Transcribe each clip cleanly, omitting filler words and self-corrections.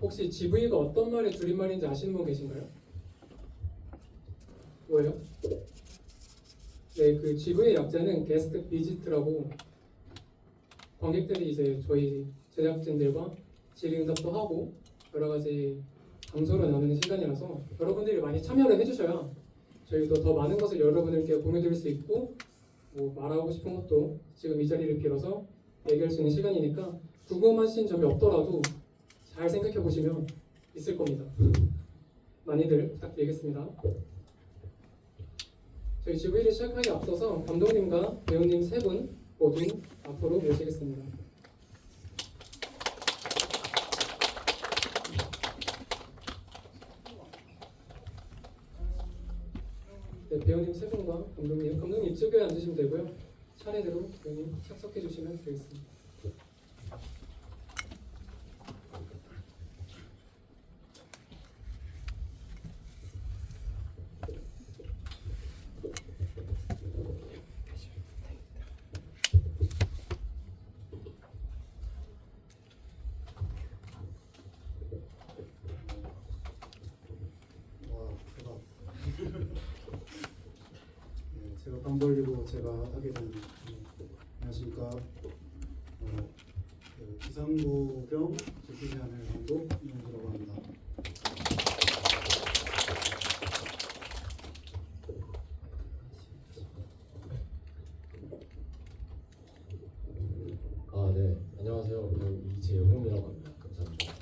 혹시 GV가 어떤 말의 줄임말인지 아시는 분 계신가요? 뭐예요? 네, 그 GV의 약자는 게스트 비지트라고 관객들이 이제 저희 제작진들과 질의응답도 하고 여러 가지 강서를 나누는 시간이라서 여러분들이 많이 참여를 해주셔야 저희도 더 많은 것을 여러분들께 공유드릴 수 있고 뭐 말하고 싶은 것도 지금 이 자리를 빌어서 얘기할 수 있는 시간이니까 궁금하신 점이 없더라도 잘 생각해 보시면 있을 겁니다. 많이들 부탁드리겠습니다. 저희 GV를 시작하기 앞서서 감독님과 배우님 세 분 모두 앞으로 모시겠습니다. 네, 배우님 세 분과 감독님 이쪽에 앉으시면 되고요. 차례대로 배우님 착석해 주시면 되겠습니다. 와, 대박. 네, 제가 방 벌리고 제가 하게 된 안녕하십니까. 기상부병 제기제안을 감독 이현주라고 합니다. 네. 안녕하세요. 배우 이재용이라고 합니다. 감사합니다.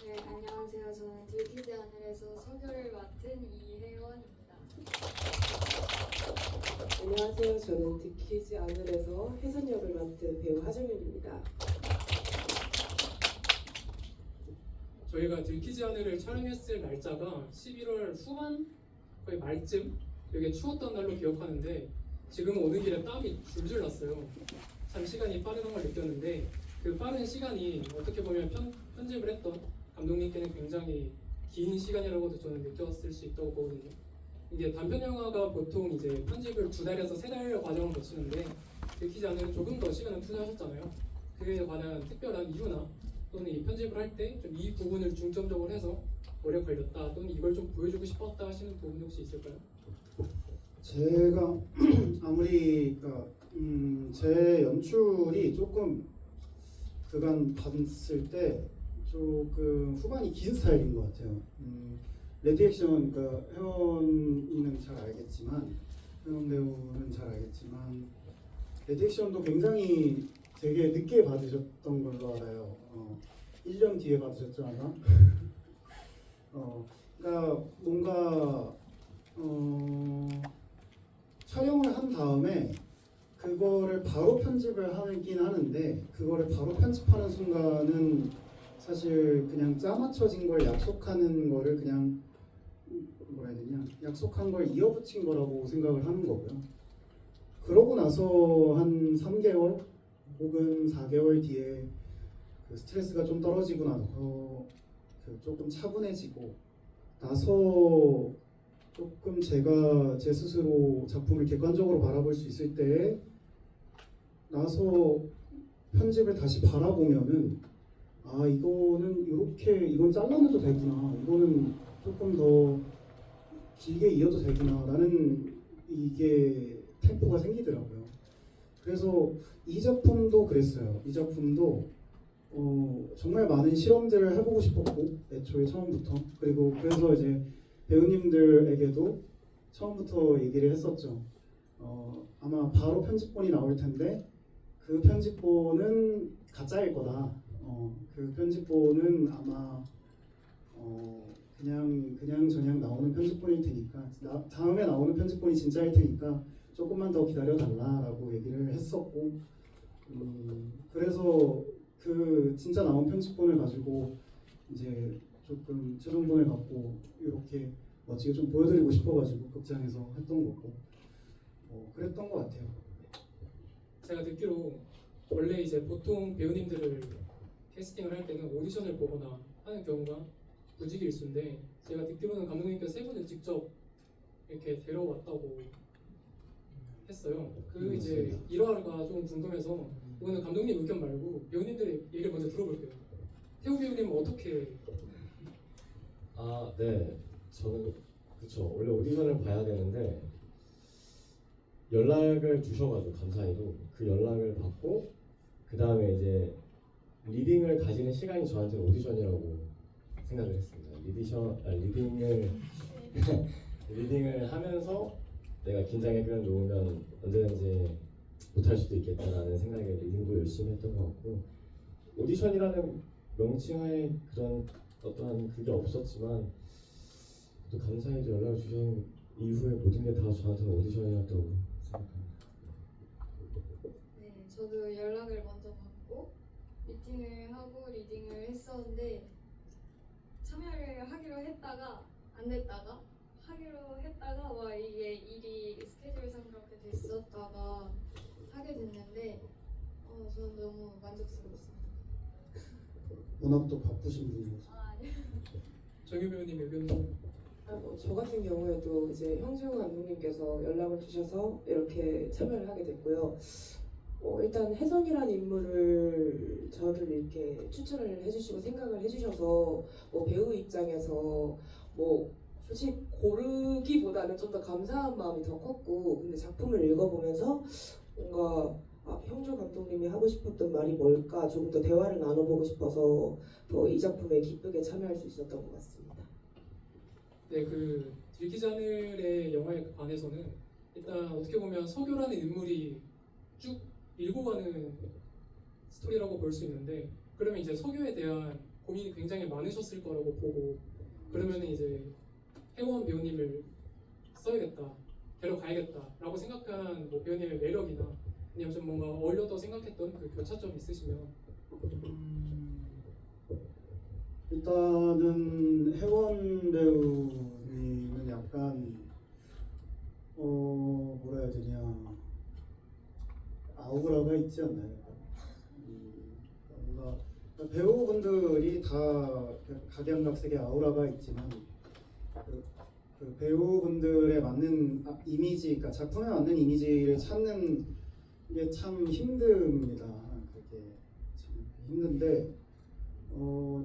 네, 안녕하세요. 저는 들키지 하늘에서 석유를 맡은 이혜원입니다. 안녕하세요. 저는 들키지 않으래서 혜선 역을 맡은 배우 하정윤입니다. 저희가 들키지 않으를 촬영했을 날짜가 11월 후반 거의 말쯤 되게 추웠던 날로 기억하는데 지금 오는 길에 땀이 줄줄 났어요. 참 시간이 빠르다는 걸 느꼈는데 그 빠른 시간이 어떻게 보면 편집을 했던 감독님께는 굉장히 긴 시간이라고도 저는 느꼈을 수 있다고 보거든요. 이게 단편 영화가 보통 이제 편집을 2달에서 3달 과정을 거치는데 들키지 않으면 조금 더 시간을 투자하셨잖아요. 그에 관한 특별한 이유나 또는 이 편집을 할 때 좀 이 부분을 중점적으로 해서 오래 걸렸다 또는 이걸 좀 보여주고 싶었다 하시는 부분 혹시 있을까요? 제가 아무리 제 연출이 조금 그간 봤을 때 조금 후반이 긴 스타일인 것 같아요. 레디액션, 그러니까 혜원이는 잘 알겠지만, 혜원 배우는 잘 알겠지만, 레디액션도 굉장히 되게 늦게 받으셨던 걸로 알아요. 1년 뒤에 받으셨죠, 아마? 그러니까 뭔가 촬영을 한 다음에 그거를 바로 편집을 하긴 하는데 그거를 바로 편집하는 순간은 사실 그냥 짜맞춰진 걸 약속하는 거를 그냥 뭐라 해야 되냐, 약속한 걸 이어붙인 거라고 생각을 하는 거고요. 그러고 나서 한 3개월 혹은 4개월 뒤에 그 스트레스가 좀 떨어지고 나서 그 조금 차분해지고 나서 조금 제가 제 스스로 작품을 객관적으로 바라볼 수 있을 때 나서 편집을 다시 바라보면은 아, 이거는 이렇게, 이건 잘라내도 되구나, 이거는 조금 더 길게 이어도 되구나 라는 이게 템포가 생기더라고요. 그래서 이 작품도 그랬어요. 이 작품도 정말 많은 실험들을 해보고 싶었고 애초에 처음부터, 그리고 그래서 이제 배우님들에게도 처음부터 얘기를 했었죠. 아마 바로 편집본이 나올 텐데 그 편집본은 가짜일 거다. 그 편집본은 아마 그냥 저냥 나오는 편집본일 테니까 다음에 나오는 편집본이 진짜일 테니까 조금만 더 기다려 달라라고 얘기를 했었고, 그래서 그 진짜 나온 편집본을 가지고 이제 조금 최종본을 갖고 이렇게 멋지게 좀 보여드리고 싶어가지고 극장에서 했던 거고, 그랬던 것 같아요. 제가 듣기로 원래 이제 보통 배우님들을 캐스팅을 할 때는 오디션을 보거나 하는 경우가 무지개 일수인데 제가 듣기로는 감독님께서 세 분을 직접 이렇게 데려왔다고 했어요. 그 이제 일화가 좀 궁금해서 이거는 감독님 의견 말고 배우님들의 얘기를 먼저 들어볼게요. 태우 배우님은 어떻게 아, 네. 저는 그쵸. 원래 오디션을 봐야 되는데 연락을 주셔가지고 감사히도 그 연락을 받고 그 다음에 이제 리딩을 가지는 시간이 저한테는 오디션이라고 생각을 했습니다. 리딩을 하면서 내가 긴장의 끈을 놓으면 언제든지 못할 수도 있겠다라는 생각에 리딩도 열심히 했던 것 같고 오디션이라는 명칭하에 그런 어떠한 그게 없었지만 또 감사히도 연락을 주신 이후에 모든 게 다 저한테는 오디션이었다고 생각합니다. 네, 저도 연락을 먼저 받고 미팅을 하고 리딩을 했었는데 참여를 하기로 했다가 안 됐다가 하기로 했다가 와 이게 일이 스케줄상 그렇게 됐었다가 하게 됐는데 저는 너무 만족스러웠습니다. 워낙 또 바쁘신 분이라서. 아니요. 정유 배우님 의견은 저 같은 경우에도 이제 형준 감독님께서 연락을 주셔서 이렇게 참여를 하게 됐고요. 일단 혜선이라는 인물을 저를 이렇게 추천을 해주시고 생각을 해주셔서 배우 입장에서 솔직히 고르기보다는 좀 더 감사한 마음이 더 컸고 근데 작품을 읽어보면서 뭔가 형준 감독님이 하고 싶었던 말이 뭘까 조금 더 대화를 나눠보고 싶어서 더 이 작품에 기쁘게 참여할 수 있었던 것 같습니다. 네, 그 들키지 않을의 영화에 관해서는 일단 어떻게 보면 서교라는 인물이 쭉 밀고 가는 스토리라고 볼 수 있는데 그러면 이제 서교에 대한 고민이 굉장히 많으셨을 거라고 보고 그러면 이제 혜원 배우님을 써야겠다, 데려가야겠다라고 생각한 배우님의 매력이나 아니면 좀 뭔가 어울려도 생각했던 그 교차점 있으시면 일단은 혜원 배우님은 약간 뭐라 해야 되냐 아우라가 있지 않나요? 뭔가 배우분들이 다 각양각색의 아우라가 있지만 그 배우분들에 맞는 이미지, 그러니까 작품에 맞는 이미지를 찾는 게 참 힘듭니다. 그게 참 힘든데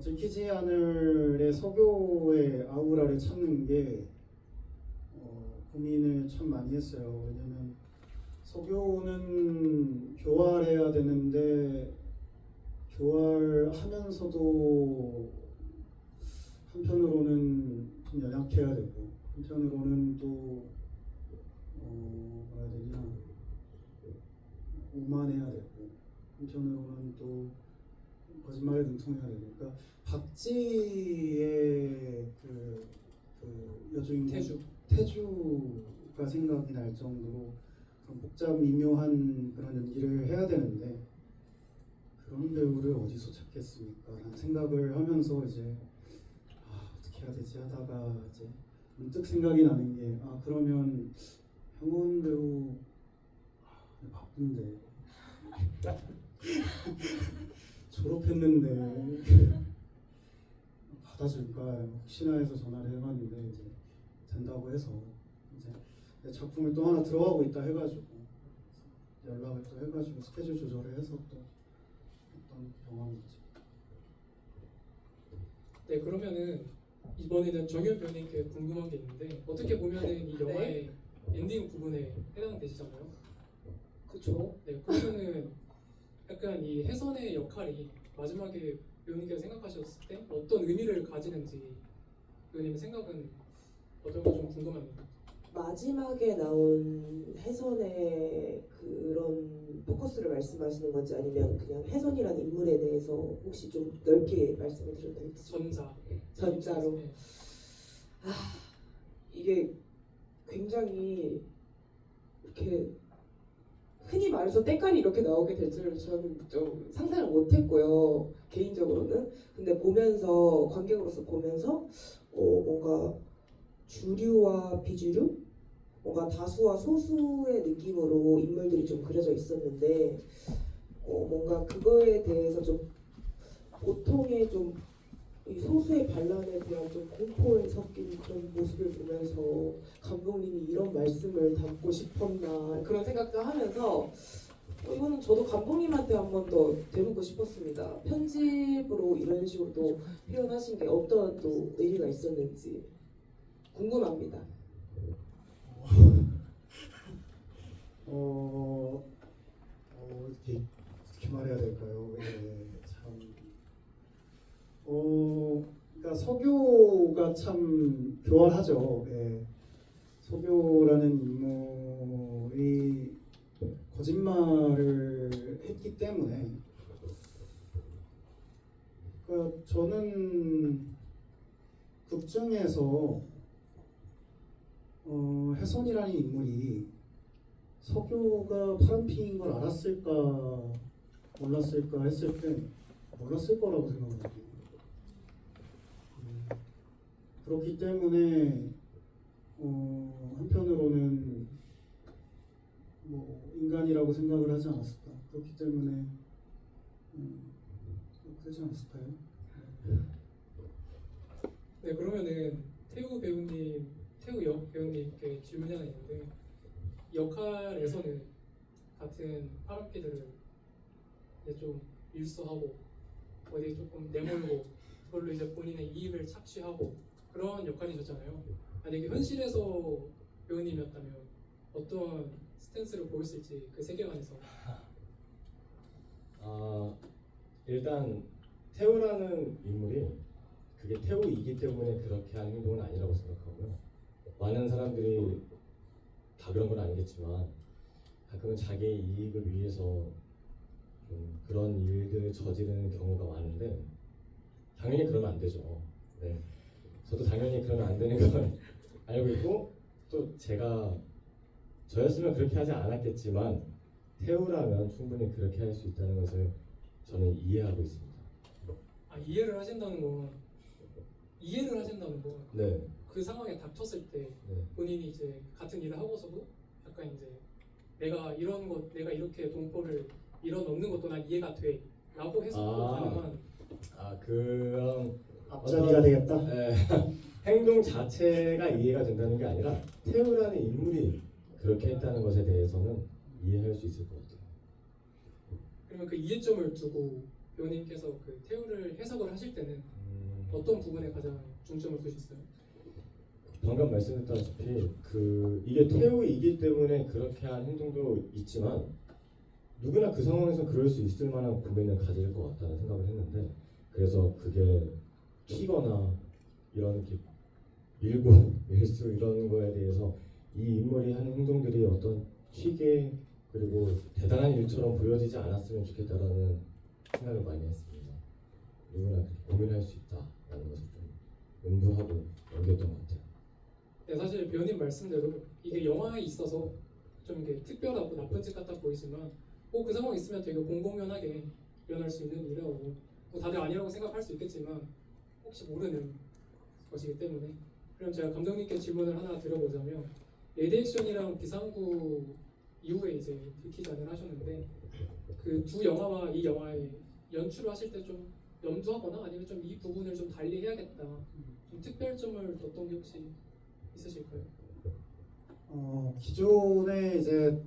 들키지 않을의 서교의 아우라를 찾는 게 고민을 참 많이 했어요. 왜냐면 서교는 교활해야 되는데 교활하면서도 한편으로는 좀 연약해야 되고 한편으로는 또 뭐라 해야 되냐 오만해야 되고 한편으로는 또 거짓말에 능통해야 되고 그러니까 박지의 그 여주인공 태주가 생각이 날 정도로 그런 복잡 미묘한 그런 연기를 해야 되는데 그런 배우를 어디서 찾겠습니까? 라는 생각을 하면서 이제 어떻게 해야 되지 하다가 이제 문득 생각이 나는 게 그러면 형원 배우 바쁜데 졸업했는데 받아줄까 혹시나 해서 전화를 해봤는데 이제 된다고 해서 이제 작품을 또 하나 들어가고 있다 해가지고 연락을 또 해가지고 스케줄 조절을 해서 또 했던 경험이죠. 네, 그러면은 이번에는 정현 배우님께 궁금한 게 있는데 어떻게 보면은 이 영화의 엔딩 부분에 해당되시잖아요. 그쵸? 네, 그러면은 약간 이 혜선의 역할이 마지막에 배우님께서 생각하셨을 때 어떤 의미를 가지는지 배우님의 생각은 어떤가 좀 궁금합니다. 마지막에 나온 혜선의 그런 포커스를 말씀하시는 건지 아니면 그냥 혜선이라는 인물에 대해서 혹시 좀 넓게 말씀을 드려도 되겠습니까? 전자로. 네. 이게 굉장히 이렇게 흔히 말해서 때깔이 이렇게 나오게 될 줄은 저는 좀 상상을 못했고요, 개인적으로는. 근데 보면서 관객으로서 보면서 뭔가 주류와 비주류, 뭔가 다수와 소수의 느낌으로 인물들이 좀 그려져 있었는데 뭔가 그거에 대해서 좀 보통의 좀 이 소수의 반란에 대한 좀 공포에 섞인 그런 모습을 보면서 감독님이 이런 말씀을 담고 싶었나 그런 생각도 하면서 이거는 저도 감독님한테 한 번 더 되묻고 싶었습니다. 편집으로 이런 식으로 또 표현하신 게 어떤 또 의미가 있었는지 궁금합니다. 어떻게 말해야 될까요? 참, 그러니까 서교가 참 교활하죠. 예. 서교라는 인물이 거짓말을 했기 때문에, 그러니까 저는 극 중에서 혜선이라는 인물이 서교가 파란핑인 걸 알았을까 몰랐을까 했을 때 몰랐을 거라고 생각합니다. 그렇기 때문에 한편으로는 뭐 인간이라고 생각을 하지 않았을까. 그렇기 때문에 그러지 않았을까요? 네, 그러면은 태우 배우님께 질문이 하나 있는데, 역할에서는 같은 파란피들을 이제 좀 일수하고 어디 조금 내몰고 그걸로 이제 본인의 이익을 착취하고 그런 역할이셨잖아요. 만약에 현실에서 배우님이었다면 어떤 스탠스를 보였을지, 그 세계관에서. 일단 태우라는 인물이 그게 태우이기 때문에 그렇게 하는 행동은 아니라고 생각하고요. 많은 사람들이 다 그런 건 아니겠지만 가끔은 자기의 이익을 위해서 좀 그런 일들을 저지르는 경우가 많은데, 당연히 그러면 안 되죠. 네, 저도 당연히 그러면 안 되는 걸 알고 있고, 또 저였으면 그렇게 하지 않았겠지만 태우라면 충분히 그렇게 할 수 있다는 것을 저는 이해하고 있습니다. 이해를 하신다는 건 네, 그 상황에 닥쳤을 때 네. 본인이 이제 같은 일을 하고서도 약간 이제 내가 이렇게 동포를 밀어넣는 것도 난 이해가 돼 라고 해서 가능한. 그런 앞자리가 되겠다. 네, 행동 자체가 이해가 된다는 게 아니라 태우라는 인물이 그렇게 했다는 것에 대해서는 이해할 수 있을 것 같아요. 그러면 그 이해점을 두고 배우님께서 그 태우를 해석을 하실 때는 어떤 부분에 가장 중점을 두셨어요? 방금 말씀드렸다시피 이게 태우이기 때문에 그렇게 한 행동도 있지만 누구나 그 상황에서 그럴 수 있을 만한 고민을 가질 것 같다는 생각을 했는데, 그래서 그게 튀거나 이런 이렇게 밀고 밀수 이런 거에 대해서 이 인물이 하는 행동들이 어떤 튀게 그리고 대단한 일처럼 보여지지 않았으면 좋겠다라는 생각을 많이 했습니다. 누구나 그렇게 고민할 수 있다라는 것을 좀 염두하고 넘겼던 것 같아요. 네, 사실 배우님 말씀대로 이게 영화에 있어서 좀 이게 특별하고 나쁜 짓 같아 보이지만 그 상황 있으면 되게 공공연하게 일어날 수 있는 일이라고, 다들 아니라고 생각할 수 있겠지만 혹시 모르는 것이기 때문에. 그럼 제가 감독님께 질문을 하나 드려보자면, 레드액션이랑 비상구 이후에 이제 들키잔을 하셨는데 그 두 영화와 이 영화에 연출을 하실 때 좀 염두하거나 아니면 좀 이 부분을 좀 달리 해야겠다, 좀 특별점을 뒀던 게 혹시 있으실까요? 기존에 이제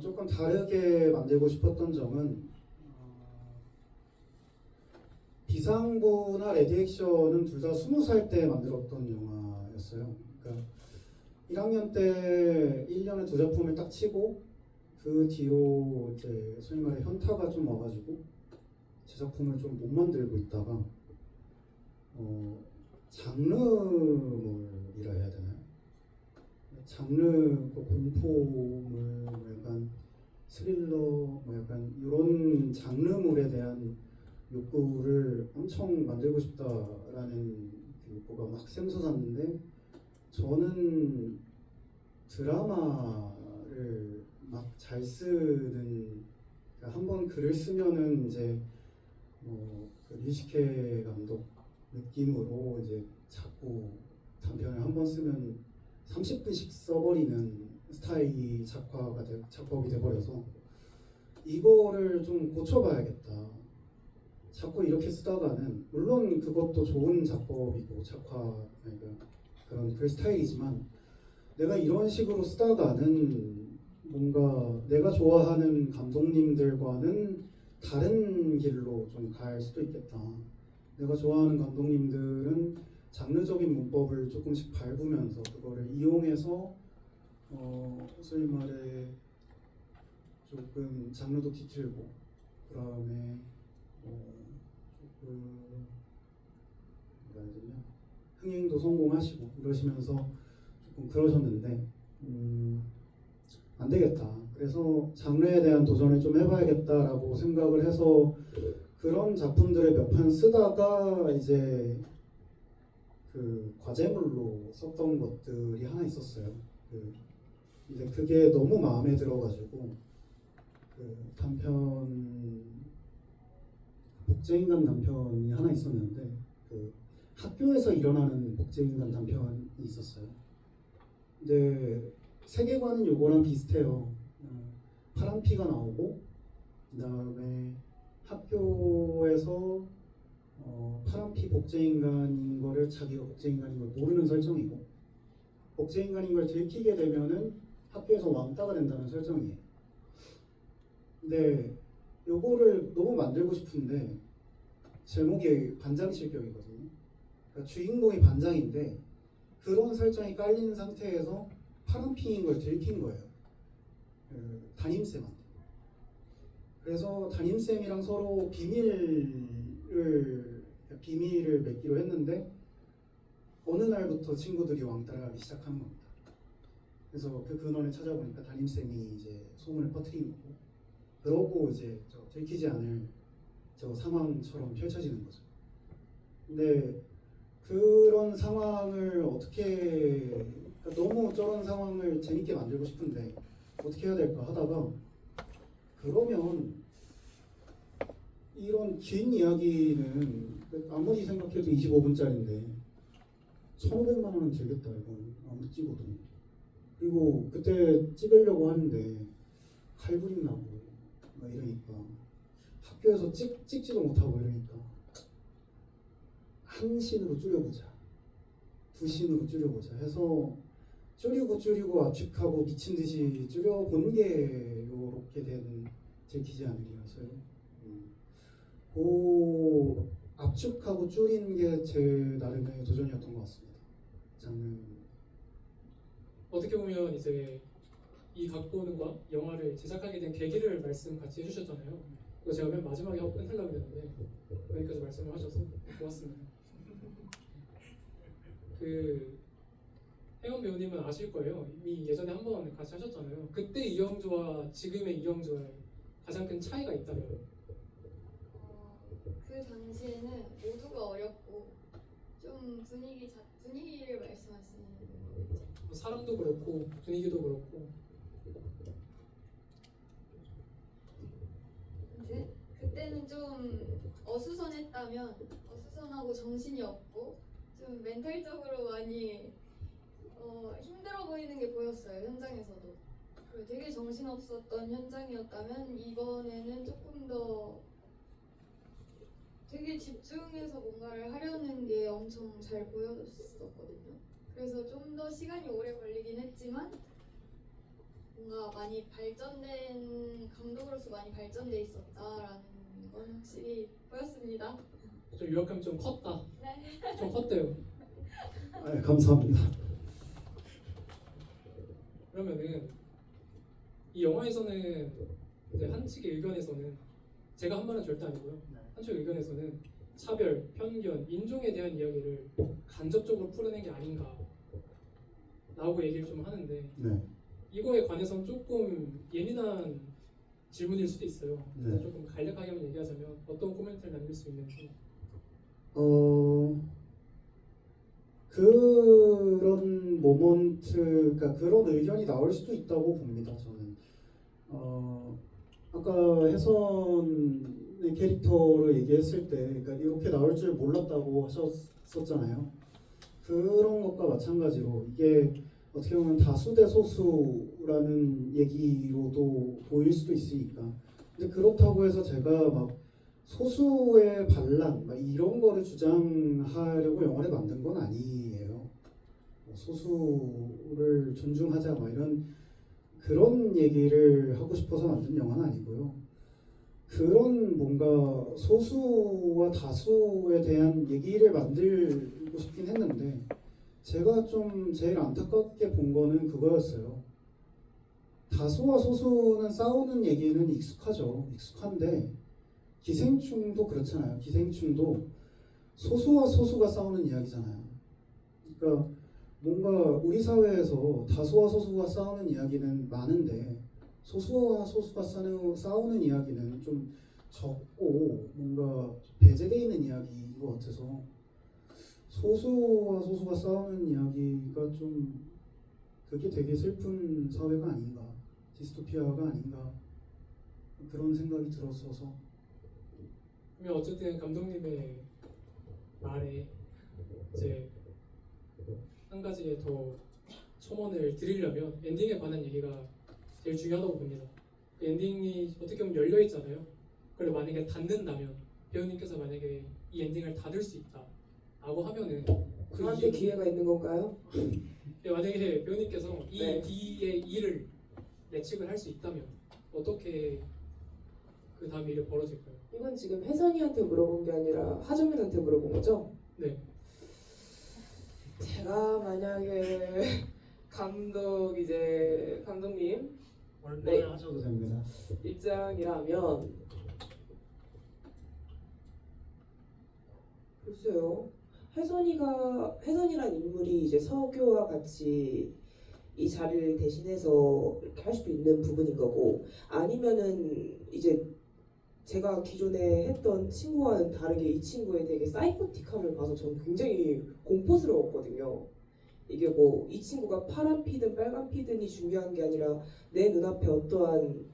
조금 다르게 만들고 싶었던 점은 비상구나 레디액션은 둘 다 20살 때 만들었던 영화였어요. 그러니까 1학년 때 1년에 2작품을 딱 치고 그 뒤로 이제 소위 말해 현타가 좀 와가지고 제작품을 좀 못 만들고 있다가 장르물이라 해야 되나요? 장르 공포물, 약간 스릴러, 약간 이런 장르물에 대한 욕구를 엄청 만들고 싶다라는 그 욕구가 막 샘솟았는데, 저는 드라마를 막 잘 쓰는, 그러니까 한번 글을 쓰면은 이제 그 류시케 감독 느낌으로 이제 자꾸 단편을 한 번 쓰면 30분씩 써버리는 스타일이 작법이 돼버려서 이거를 좀 고쳐봐야겠다. 자꾸 이렇게 쓰다가는, 물론 그것도 좋은 작법이고 그러니까 그런 글 스타일이지만 내가 이런 식으로 쓰다가는 뭔가 내가 좋아하는 감독님들과는 다른 길로 좀 갈 수도 있겠다. 내가 좋아하는 감독님들은 장르적인 문법을 조금씩 밟으면서 그거를 이용해서 소위 말해 조금 장르도 뒤틀고 그다음에 조금 뭐라 해야 되냐 흥행도 성공하시고 이러시면서 조금 그러셨는데 안 되겠다. 그래서 장르에 대한 도전을 좀 해봐야겠다라고 생각을 해서 그런 작품들을 몇 편 쓰다가 이제 그 과제물로 썼던 것들이 하나 있었어요. 근데 그게 너무 마음에 들어가지고 그 단편 복제인간 단편이 하나 있었는데 그 학교에서 일어나는 복제인간 단편이 있었어요. 근데 세계관은 요거랑 비슷해요. 파란피가 나오고 그다음에 학교에서 파란피 복제인간인 거를 자기가 복제인간인 걸 모르는 설정이고 복제인간인 걸 들키게 되면은 학교에서 왕따가 된다는 설정이에요. 근데 요거를 너무 만들고 싶은데 제목이 반장실격이거든요. 그러니까 주인공이 반장인데 그런 설정이 깔린 상태에서 파란피인 걸 들킨 거예요. 담임쌤한테. 그래서 담임쌤이랑 서로 비밀을 맺기로 했는데 어느 날부터 친구들이 왕따를 하기 시작한 겁니다. 그래서 그 근원을 찾아보니까 담임쌤이 이제 소문을 퍼뜨린 거고 그러고 이제 들키지 않을 저 상황처럼 펼쳐지는 거죠. 근데 그런 상황을 어떻게 너무 저런 상황을 재밌게 만들고 싶은데 어떻게 해야 될까 하다가 그러면 이런 긴 이야기는 아무리 생각해도 25분짜리인데 1,500만 원은 들겠다 이건 아무리 찍어도. 그리고 그때 찍으려고 하는데 칼부림 나고 막 이러니까 학교에서 찍지도 못하고 이러니까 한 씬으로 줄여보자, 두 씬으로 줄여보자 해서 줄이고 압축하고 미친 듯이 줄여본 게 요렇게 된 들키지 않으리라서요. 그 압축하고 줄이는 게 제 나름의 도전이었던 것 같습니다. 장르. 어떻게 보면 이제 이 각본과 영화를 제작하게 된 계기를 말씀 같이 해주셨잖아요. 그거 제가 맨 마지막에 하고 끝내려고 했는데 여기까지 말씀을 하셔서 고맙습니다. 그 혜원 배우님은 아실 거예요. 이미 예전에 한번 같이 하셨잖아요. 그때 이영주와 지금의 이영주의 가장 큰 차이가 있다면? 그 당시에는 모두가 어렵고 좀 분위기를 말씀하시는 거죠. 뭐 사람도 그렇고 분위기도 그렇고. 근데 그때는 좀 어수선하고 정신이 없고 좀 멘탈적으로 많이 힘들어 보이는 게 보였어요. 현장에서도. 그리고 되게 정신없었던 현장이었다면 이번에는 조금 더 되게 집중해서 뭔가를 하려는 게 엄청 잘 보였었거든요. 그래서 좀 더 시간이 오래 걸리긴 했지만 뭔가 많이 감독으로서 많이 발전돼 있었다라는 건 확실히 보였습니다. 좀 유학감이 좀 컸다. 네. 좀 컸대요. 네, 감사합니다. 그러면은 이 영화에서는 이제 한 측의 의견에서는 제가 한 말은 절대 아니고요. 한쪽 의견에서는 차별, 편견, 인종에 대한 이야기를 간접적으로 풀어낸 게 아닌가 라고 얘기를 좀 하는데 네. 이거에 관해서는 조금 예민한 질문일 수도 있어요. 네. 조금 간략하게만 얘기하자면 어떤 코멘트를 남길 수 있는지. 그런 모먼트, 그러니까 그런 의견이 나올 수도 있다고 봅니다. 저는 아까 혜선의 캐릭터로 얘기했을 때, 그러니까 이렇게 나올 줄 몰랐다고 하셨었잖아요. 그런 것과 마찬가지로 이게 어떻게 보면 다수 대 소수라는 얘기로도 보일 수도 있으니까. 근데 그렇다고 해서 제가 막 소수의 반란 막 이런 거를 주장하려고 영화를 만든 건 아니에요. 소수를 존중하자 막 이런 그런 얘기를 하고 싶어서 만든 영화는 아니고요. 그런 뭔가 소수와 다수에 대한 얘기를 만들고 싶긴 했는데 제가 좀 제일 안타깝게 본 거는 그거였어요. 다수와 소수는 싸우는 얘기는 익숙하죠. 익숙한데 기생충도 그렇잖아요. 기생충도 소수와 소수가 싸우는 이야기잖아요. 그러니까 뭔가 우리 사회에서 다수와 소수가 싸우는 이야기는 많은데 소수와 소수가 싸우는 이야기는 좀 적고 뭔가 배제되어 있는 이야기인 것 같아서 소수와 소수가 싸우는 이야기가 좀 그게 되게 슬픈 사회가 아닌가, 디스토피아가 아닌가 그런 생각이 들었어서. 그러면 어쨌든 감독님의 말에 이제 한 가지 더 첨언을 드리려면 엔딩에 관한 얘기가 제일 중요하다고 봅니다. 그 엔딩이 어떻게 보면 열려 있잖아요. 그리고 만약에 닫는다면 배우님께서 만약에 이 엔딩을 닫을 수 있다라고 하면은 그 저한테 이유는 기회가 있는 건가요? 만약에 배우님께서 이 네. D의 일을 예측을 할 수 있다면 어떻게 그 다음 일이 벌어질까요? 이건 지금 혜선이한테 물어본 게 아니라 하정민한테 물어본 거죠? 네. 제가 만약에 감독님 네. 하셔도 됩니다. 입장이라면 글쎄요. 혜선이란 인물이 이제 서교와 같이 이 자리를 대신해서 이렇게 할 수도 있는 부분인 거고, 아니면은 이제 제가 기존에 했던 친구와는 다르게 이 친구의 되게 사이코틱함을 봐서 저는 굉장히 공포스러웠거든요. 이게 뭐 이 친구가 파란 피든 빨간 피든이 중요한 게 아니라 내 눈앞에 어떠한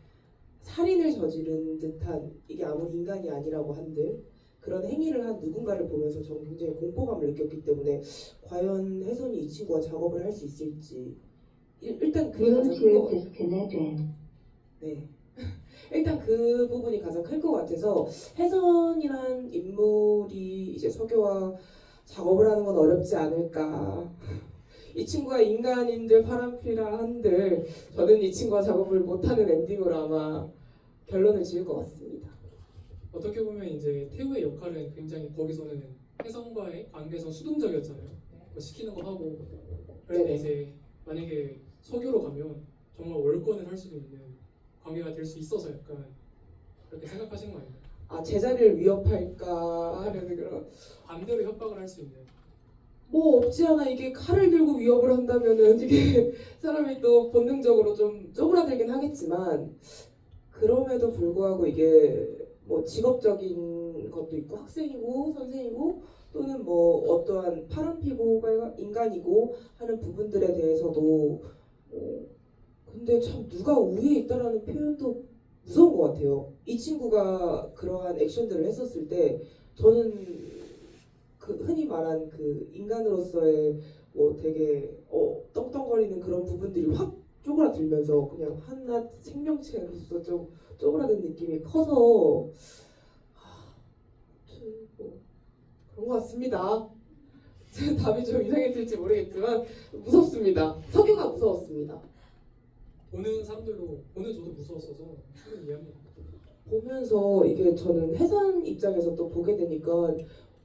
살인을 저지른 듯한, 이게 아무리 인간이 아니라고 한들 그런 행위를 한 누군가를 보면서 저는 굉장히 공포감을 느꼈기 때문에 과연 혜선이 이 친구와 작업을 할 수 있을지 일단 그게 가장 큰 거 같아요. 네. 일단 그 부분이 가장 클 것 같아서 혜선이란 인물이 이제 서교와 작업을 하는 건 어렵지 않을까. 이 친구가 인간인들 파란피라 한들 저는 이 친구와 작업을 못하는 엔딩으로 아마 결론을 지을 것 같습니다. 어떻게 보면 이제 태우의 역할은 굉장히 거기서는 혜성과의 관계에서 수동적이었잖아요. 뭐 시키는 거 하고. 그런데 네네. 이제 만약에 서교로 가면 정말 월권을 할 수도 있는 관계가 될 수 있어서 약간 그렇게 생각하시는 거 아닌가요? 아, 제자리를 위협할까 하는 그런, 반대로 협박을 할 수 있는. 뭐 없지 않아. 이게 칼을 들고 위협을 한다면은 이게 사람이 또 본능적으로 좀 쪼그라들긴 하겠지만, 그럼에도 불구하고 이게 뭐 직업적인 것도 있고 학생이고 선생이고 또는 뭐 어떠한 파란피고 빨간 인간이고 하는 부분들에 대해서도 근데 참 누가 우위에 있다라는 표현도 무서운 것 같아요. 이 친구가 그러한 액션들을 했었을 때 저는 그 흔히 말한 그 인간으로서의 뭐 되게 떵떵거리는 그런 부분들이 확 쪼그라들면서 그냥 한낱 생명체로서 좀 쪼그라든 느낌이 커서 뭐 그런 것 같습니다. 제 답이 좀 이상했을지 모르겠지만 무섭습니다. 석유가 무서웠습니다. 보는 사람들도 보는 저도 무서웠어서 충분히 이해합니다. 보면서 이게 저는 해산 입장에서 또 보게 되니까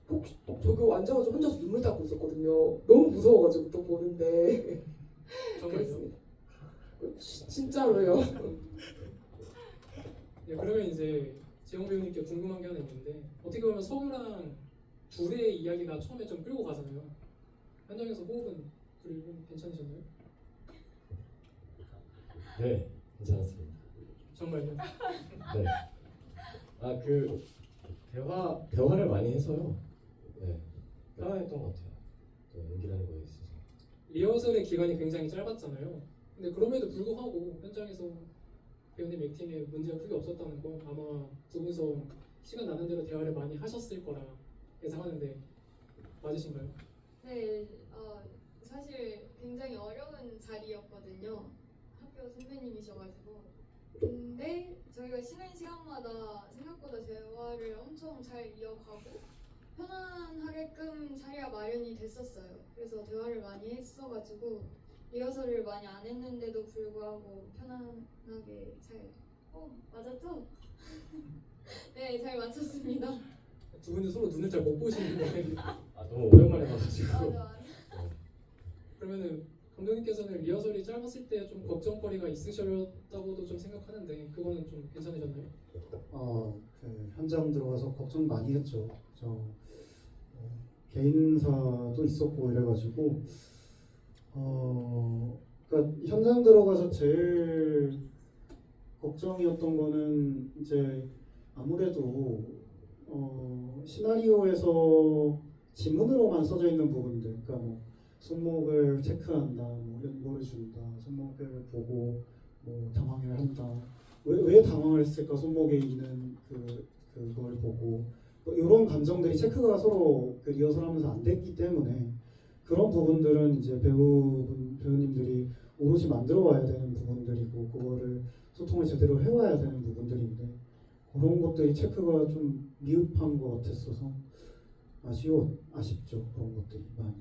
혹시 저기 앉아가지고 혼자서 눈물 닦고 있었거든요. 너무 무서워가지고 또 보는데 정말요? 그랬습니다. 진짜로요. 네, 그러면 이제 지영 배우님께 궁금한 게 하나 있는데 어떻게 보면 서규랑 둘의 이야기가 처음에 좀 끌고 가잖아요. 현장에서 호흡은 둘이 괜찮으셨나요? 네, 괜찮았습니다. 정말요? 네. 아, 그 대화를 많이 해서요. 네, 편안했던 것 같아요. 또 연기라는 거에 있어서. 리허설의 기간이 굉장히 짧았잖아요. 근데 그럼에도 불구하고 현장에서 배우님 액팅에 문제가 크게 없었다는 건 아마 두 분서 시간 나는 대로 대화를 많이 하셨을 거라 예상하는데 맞으신가요? 네, 사실 굉장히 어려운 자리였거든요. 학교 선배님이셔가지고. 근데 저희가 쉬는 시간마다 생각보다 대화를 엄청 잘 이어가고 편안하게끔 자리가 마련이 됐었어요. 그래서 대화를 많이 했어가지고 리허설을 많이 안 했는데도 불구하고 편안하게 잘 맞았죠? 네, 잘 맞췄습니다. 두 분이 서로 눈을 잘 못 보시는데 아 너무 오랜만에 봐가지고. 맞아. 그러면은 감독님께서는 리허설이 짧았을 때 좀 걱정거리가 있으셨다고도 좀 생각하는데 그거는 좀 괜찮으셨나요? 그 현장 들어가서 걱정 많이 했죠. 개인사도 있었고 이래가지고 그러니까 현장 들어가서 제일 걱정이었던 거는 이제 아무래도 시나리오에서 지문으로만 써져 있는 부분들, 그러니까 뭐 손목을 체크한다, 뭐 연고를 준다, 손목을 보고 뭐 당황을 한다. 왜 당황을 했을까? 손목에 있는 그걸 보고 뭐 이런 감정들이 체크가 서로 그 리허설하면서 안 됐기 때문에 그런 부분들은 이제 배우님들이 오롯이 만들어 와야 되는 부분들이고 그거를 소통을 제대로 해와야 되는 부분들인데 그런 것들이 체크가 좀 미흡한 것 같았어서 아쉽죠. 그런 것들이 많이.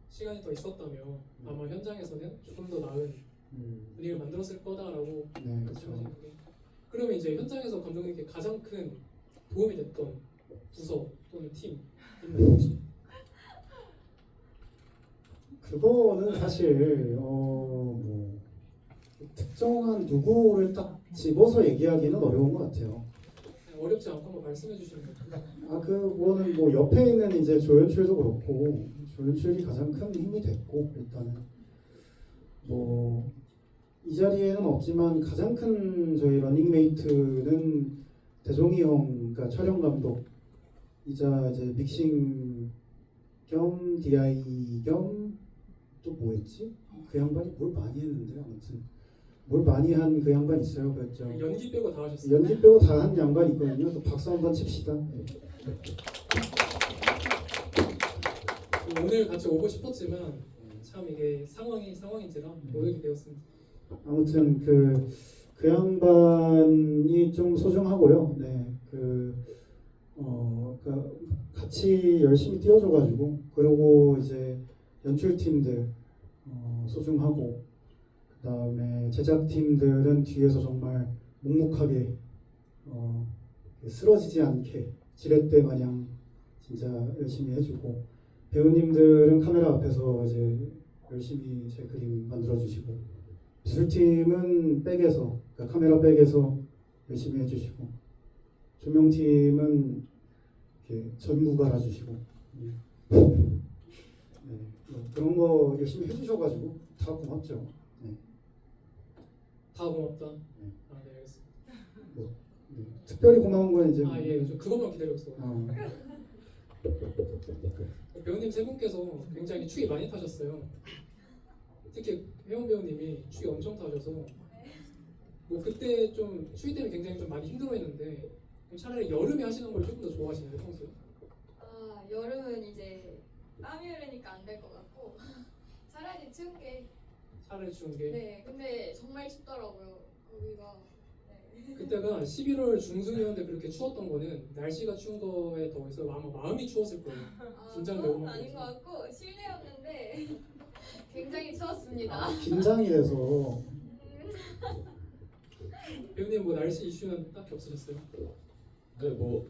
시간이 더 있었다면 아마 현장에서는 조금 더 나은 분위기를 만들었을 거다라고 네, 그렇죠. 말씀하시는데 그러면 이제 현장에서 감독님께 가장 큰 도움이 됐던 부서 또는 팀 있나요 혹시? 그거는 사실 뭐 특정한 누구를 딱 집어서 얘기하기는 어려운 것 같아요. 어렵지 않고 한번 말씀해 주시는 거예요. 그거는 뭐 옆에 있는 이제 조연출도 그렇고 조연출이 가장 큰 힘이 됐고 일단은 뭐 이 자리에는 없지만 가장 큰 저희 러닝메이트는 대종이 형, 그러니까 촬영 감독이자 이제 믹싱 겸 DI 겸 또 뭐였지? 그 양반이 뭘 많이 했는데 아무튼 뭘 많이 한 그 양반 있어요. 그랬죠. 연기 빼고 다 하셨어요. 연기 빼고 다 한 양반 있거든요. 또 박수 한번 칩시다. 네. 오늘 같이 오고 싶었지만 참 이게 상황인지라 못 오게 되었습니다. 아무튼 그 양반이 좀 소중하고요. 네, 그러니까 같이 열심히 뛰어줘가지고 그리고 이제 연출팀들 소중하고 그 다음에 제작팀들은 뒤에서 정말 묵묵하게 쓰러지지 않게 지렛대 마냥 진짜 열심히 해주고 배우님들은 카메라 앞에서 이제 열심히 제 그림 만들어주시고 미술팀은 백에서 그러니까 카메라 백에서 열심히 해주시고 조명팀은 이렇게 전구 갈아주시고 네, 뭐 그런 거 열심히 해주셔가지고 다 고맙죠. 네. 다 고맙다. 네. 네 알겠습니다. 네. 특별히 고마운 건 이제 예, 저 그것만 기다리고 있어요. 어, 배우님 세 분께서 굉장히 추위 많이 타셨어요. 특히 혜원 배우님이 추위 엄청 타셔서 뭐 그때 좀 추위 때문에 굉장히 좀 많이 힘들어했는데 차라리 여름에 하시는 걸 조금 더 좋아하시나요 평소에? 여름은 이제 땀이 흐르니까 안 될 것 같고 차라리 추운 게. 차라리 추운 게 네, 근데 정말 춥더라고요. 거기가. 네. 그때가 11월 중순이었는데 그렇게 추웠던 거는 날씨가 추운 거에 더해서 아마 마음이 추웠을 거예요. 긴장되고 그건 아닌 것 같고 실내였는데 굉장히 추웠습니다. 긴장이 돼서 배우님 뭐 날씨 이슈는 딱히 없으셨어요? 근데 뭐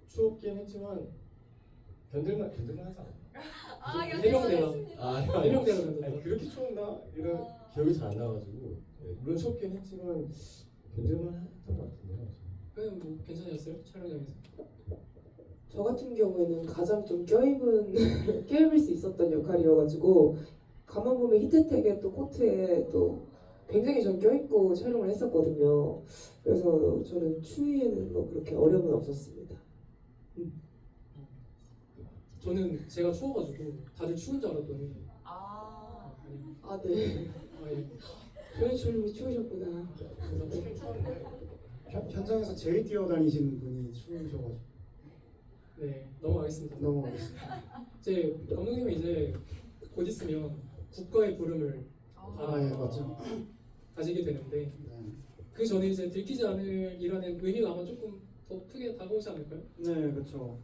추웠긴 했지만 견딜만 하지 않아. 해병대라. 해병대라 아니 그랬다. 그렇게 추웠나 이런 기억이 잘 안 나가지고 물론 추웠긴 했지만 견딜만 했던 것 같은데요. 그냥 뭐 괜찮으셨어요? 촬영장에서? 저 같은 경우에는 가장 좀 껴입을 수 있었던 역할이어가지고 가만 보면 히트텍의 또 코트에 또 굉장히 전 껴입고 촬영을 했었거든요. 그래서 저는 추위에는 뭐 그렇게 어려움은 없었습니다. 저는 제가 추워가지고 다들 추운 줄 알았더니 아니 네. 예. 조연출님이 추우셨구나. 현장에서 제일 뛰어다니시는 분이 추우셔가지고 네 넘어가겠습니다. 넘어가겠습니다. 이제 감독님이 이제 곧 있으면 국가의 부름을 예, 맞죠. 가지게 되는데 네. 그 전에 이제 들키지 않을이라는 의미가 아마 조금 더 크게 다가오지 않을까요? 네, 그렇죠.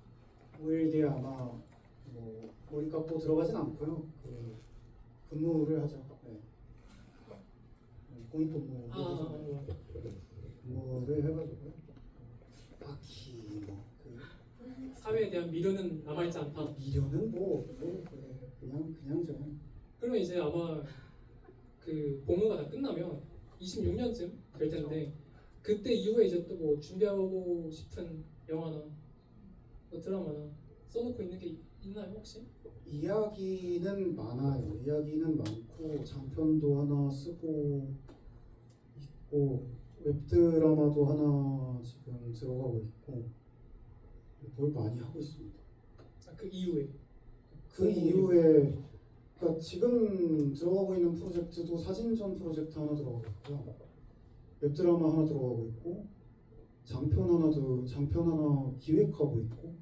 5일 뒤에 아마 뭐 머리 감고 들어가진 않고요. 근무를 하죠. 네. 공익근무 근무를 해가지고요. 딱히 사회에 대한 미련은 남아있지 않다. 미련은 그냥 저는 그러면 이제 아마 그 복무가 다 끝나면 26년쯤 될 텐데 그때 이후에 이제 또 뭐 준비하고 싶은 영화나 뭐 드라마나 써놓고 있는 게 있나요 혹시? 이야기는 많아요. 이야기는 많고 장편도 하나 쓰고 있고 웹드라마도 하나 지금 들어가고 있고 뭘 많이 하고 있습니다. 그 이후에 그 이후에 그러니까 지금 들어가고 있는 프로젝트도 사진전 프로젝트 하나 들어가고 있고요. 웹드라마 하나 들어가고 있고 장편 하나 기획하고 있고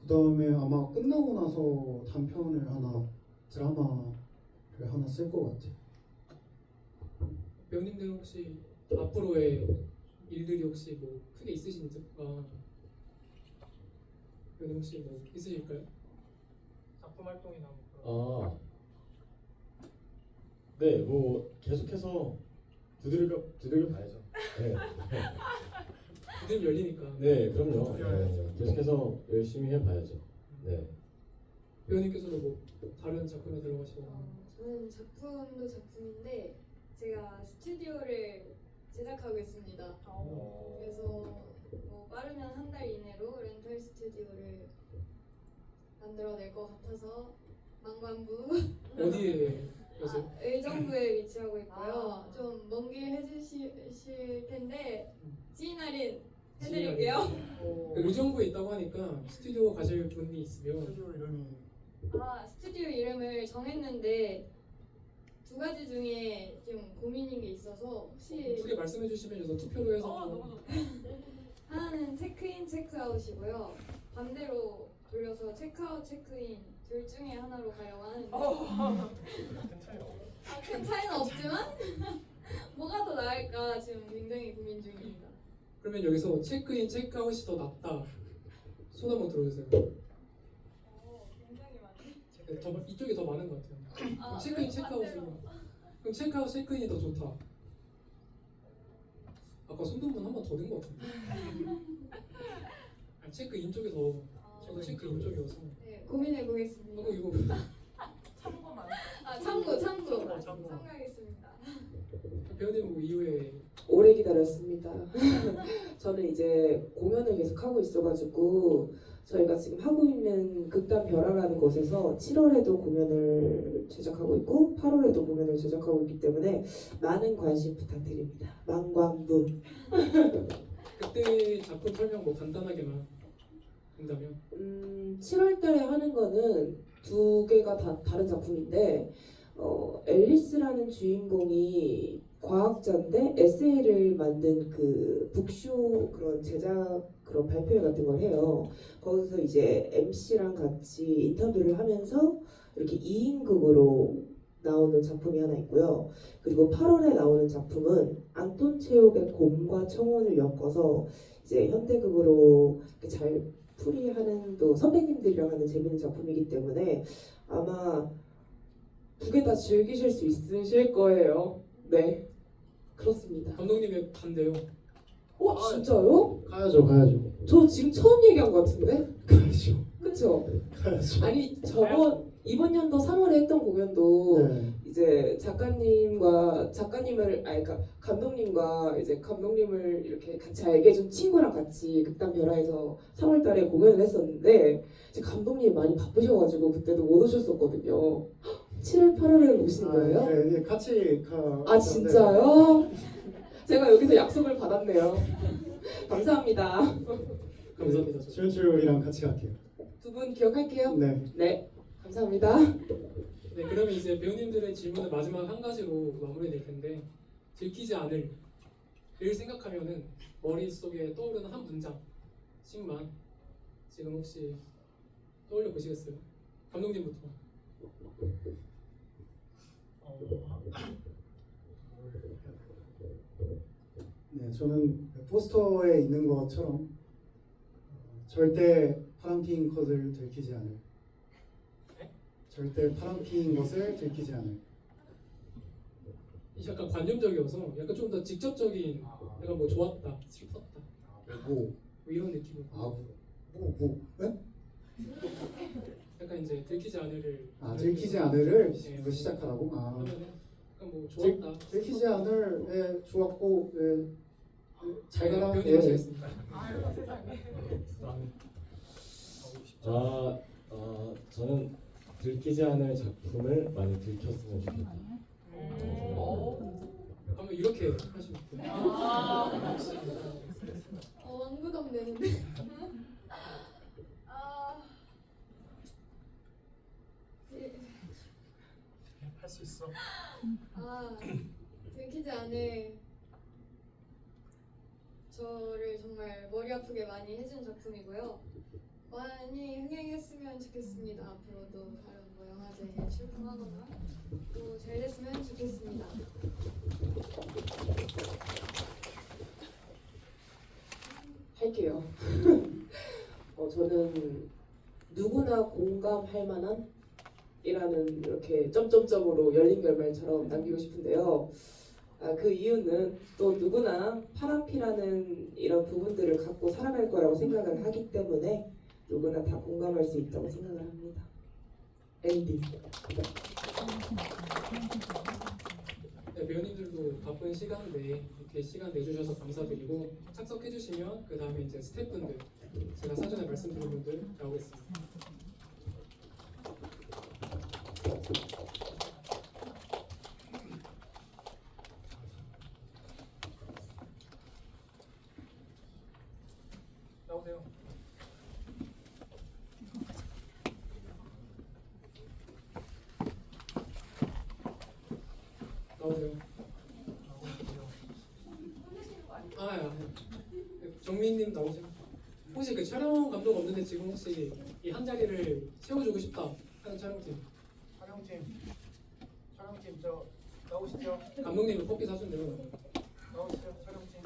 그 다음에 아마 끝나고 나서 단편을 하나 드라마를 하나 쓸 것 같아요. 배우님들은 혹시 앞으로의 일들이 혹시 뭐 크게 있으신지가 배우님 혹시 뭐 있으실까요? 작품 활동이나 뭐 그런. 네, 뭐 계속해서 두들겨 봐야죠. 네, 부들이 열리니까. 네, 그럼요. 네, 계속해서 열심히 해봐야죠. 네. 배우님께서도 뭐 다른 작품에 들어가시거나. 저는 작품도 작품인데 제가 스튜디오를 제작하고 있습니다. 그래서 뭐 빠르면 한 달 이내로 렌탈 스튜디오를 만들어낼 것 같아서 망관부 어디에 계세요? 의정부에 위치하고 있고요. 좀 먼 길 해주실 텐데 지인 할인 해드릴게요. 그 의정부에 있다고 하니까 스튜디오 가실 분이 있으면 스튜디오 이름을 정했는데 두 가지 중에 좀 고민인 게 있어서 혹시 두 개 말씀해 주시면 그래서 투표로 해서 하나는 체크인 체크아웃이고요. 반대로 돌려서 체크아웃 체크인 둘 중에 하나로 가려고 하는데 큰 차이는 없지만 뭐가 더 나을까 지금 굉장히 고민 중입니다. 그러면 여기서 체크인 체크아웃이 더 낫다. 손 한번 들어주세요. 굉장히 많네. 네, 이쪽이 더 많은 것 같아요. 그럼 체크인 왜 체크아웃이 반대로? 그럼 체크아웃 체크인이 더 좋다. 아까 손동분 한 번 더 된 것 같은데. 체크인 쪽이 더 저도 체크인 쪽이어서. 네, 고민해 보겠습니다. 이거 참고 참고. 참고하겠습니다. 배우님 뭐 이후에 오래 기다렸습니다. 저는 이제 공연을 계속 하고 있어가지고 저희가 지금 하고 있는 극단 벼라라는 곳에서 7월에도 공연을 제작하고 있고 8월에도 공연을 제작하고 있기 때문에 많은 관심 부탁드립니다. 망관부. 그때 작품 설명 뭐 간단하게만 한다면 7월달에 하는 거는 두 개가 다 다른 작품인데 앨리스라는 주인공이 과학자인데 에세이를 만든 그 북쇼 그런 제작 그런 발표회 같은 걸 해요. 거기서 이제 MC랑 같이 인터뷰를 하면서 이렇게 2인극으로 나오는 작품이 하나 있고요. 그리고 8월에 나오는 작품은 안톤 체홉의 곰과 청혼을 엮어서 이제 현대극으로 이렇게 잘 풀이하는 또 선배님들이랑 하는 재밌는 작품이기 때문에 아마 두 개 다 즐기실 수 있으실 거예요. 네, 그렇습니다. 감독님의 반대요. 진짜요? 가야죠. 저 지금 처음 얘기한 것 같은데? 가야죠. 그쵸? 가야죠. 아니 이번 연도 3월에 했던 공연도 네. 이제 그러니까 감독님과 이제 감독님을 이렇게 같이 알게 해준 친구랑 같이 극단 벼라에서 3월달에 공연을 했었는데 이제 감독님이 많이 바쁘셔가지고 그때도 못 오셨었거든요. 7월, 8월에 오신 거예요? 네, 같이 가. 진짜요? 제가 여기서 약속을 받았네요. 감사합니다. 감사합니다. 저. 지원출이랑 같이 갈게요. 두 분 기억할게요. 네. 네, 감사합니다. 네, 그러면 이제 배우님들의 질문은 마지막 한 가지로 마무리될 텐데 들키지 않을을 생각하면은 머릿속에 떠오르는 한 문장씩만 지금 혹시 떠올려 보시겠어요? 감독님부터. 네, 저는 포스터에 있는 것처럼 절대 파란핑 컷을 들키지 않을 절대 파란피인 것을 들키지 않을. 약간 관념적이어서 약간 좀 더 직접적인 약간 뭐 좋았다, 슬펐다 뭐, 뭐 이런 느낌으로 네? 약간 이제 들키지 않을을 들키지 않을을 네. 이거 시작하라고? 하면은 약간 뭐 좋았다, 들키지 않을, 좋았고, 잘 가라. 배우님 예. 하시겠습니다. 저는 들키지 않을 작품을 많이 들켰으면 좋겠다. 한번 이렇게 하시면 돼요. 완부담 되는데. 아, 할 수 있어. 들키지 않을 저를 정말 머리 아프게 많이 해준 작품이고요. 많이 흥행했으면 좋겠습니다. 앞으로도 다른 뭐 영화제에 출품하거나 또 잘 됐으면 좋겠습니다. 할게요. 저는 누구나 공감할 만한 이라는 이렇게 점점점으로 열린 결말처럼 남기고 싶은데요. 그 이유는 또 누구나 파란피라는 이런 부분들을 갖고 살아갈 거라고 생각을 하기 때문에 누구나 다 공감할 수 있다고 생각을 합니다. 엔딩. 네, 배우님들도 바쁜 시간 내에 이렇게 시간 내주셔서 감사드리고 착석해주시면 그 다음에 이제 스태프분들 제가 사전에 말씀드린 분들 나오겠습니다. 나오세요. 나오세요. 정민님 나오세요. 혹시 그 촬영 감독 없는데 지금 혹시 이 한 자리를 채워주고 싶다 하는 촬영팀 촬영팀 저 나오시죠. 감독님이 커피 사준대요. 나오시죠. 촬영팀.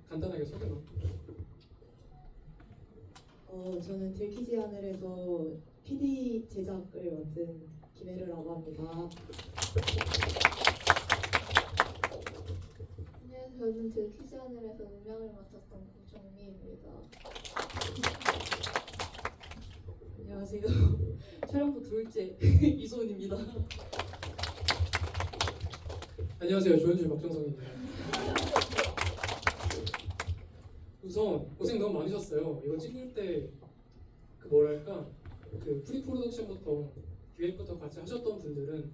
간단하게 소개만. 저는 들키지 않을에서 PD 제작을 맡은 김혜르라고 합니다. 안녕하세요. 저는 들키지 않을에서 음향을 맡았던 고정미입니다. 안녕하세요. 촬영부 둘째 이소은입니다. 안녕하세요. 조연출 박정성입니다. 우선 고생 너무 많으셨어요. 이거 찍을 때 그 뭐랄까 그 프리 프로덕션부터 기획부터 같이 하셨던 분들은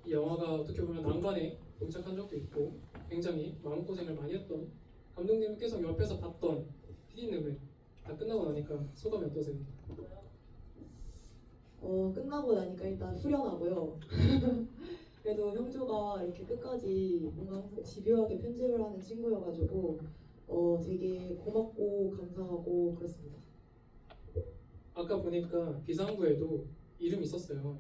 이 영화가 어떻게 보면 난관에 동착한 적도 있고 굉장히 마음고생을 많이 했던 감독님은 계속 옆에서 봤던 PD님은 다 끝나고 나니까 소감이 어떠세요? 끝나고 나니까 일단 후련하고요. 그래도 형조가 이렇게 끝까지 뭔가 항상 집요하게 편집을 하는 친구여가지고 되게 고맙고 감사하고 그렇습니다. 아까 보니까 비상구에도 이름이 있었어요.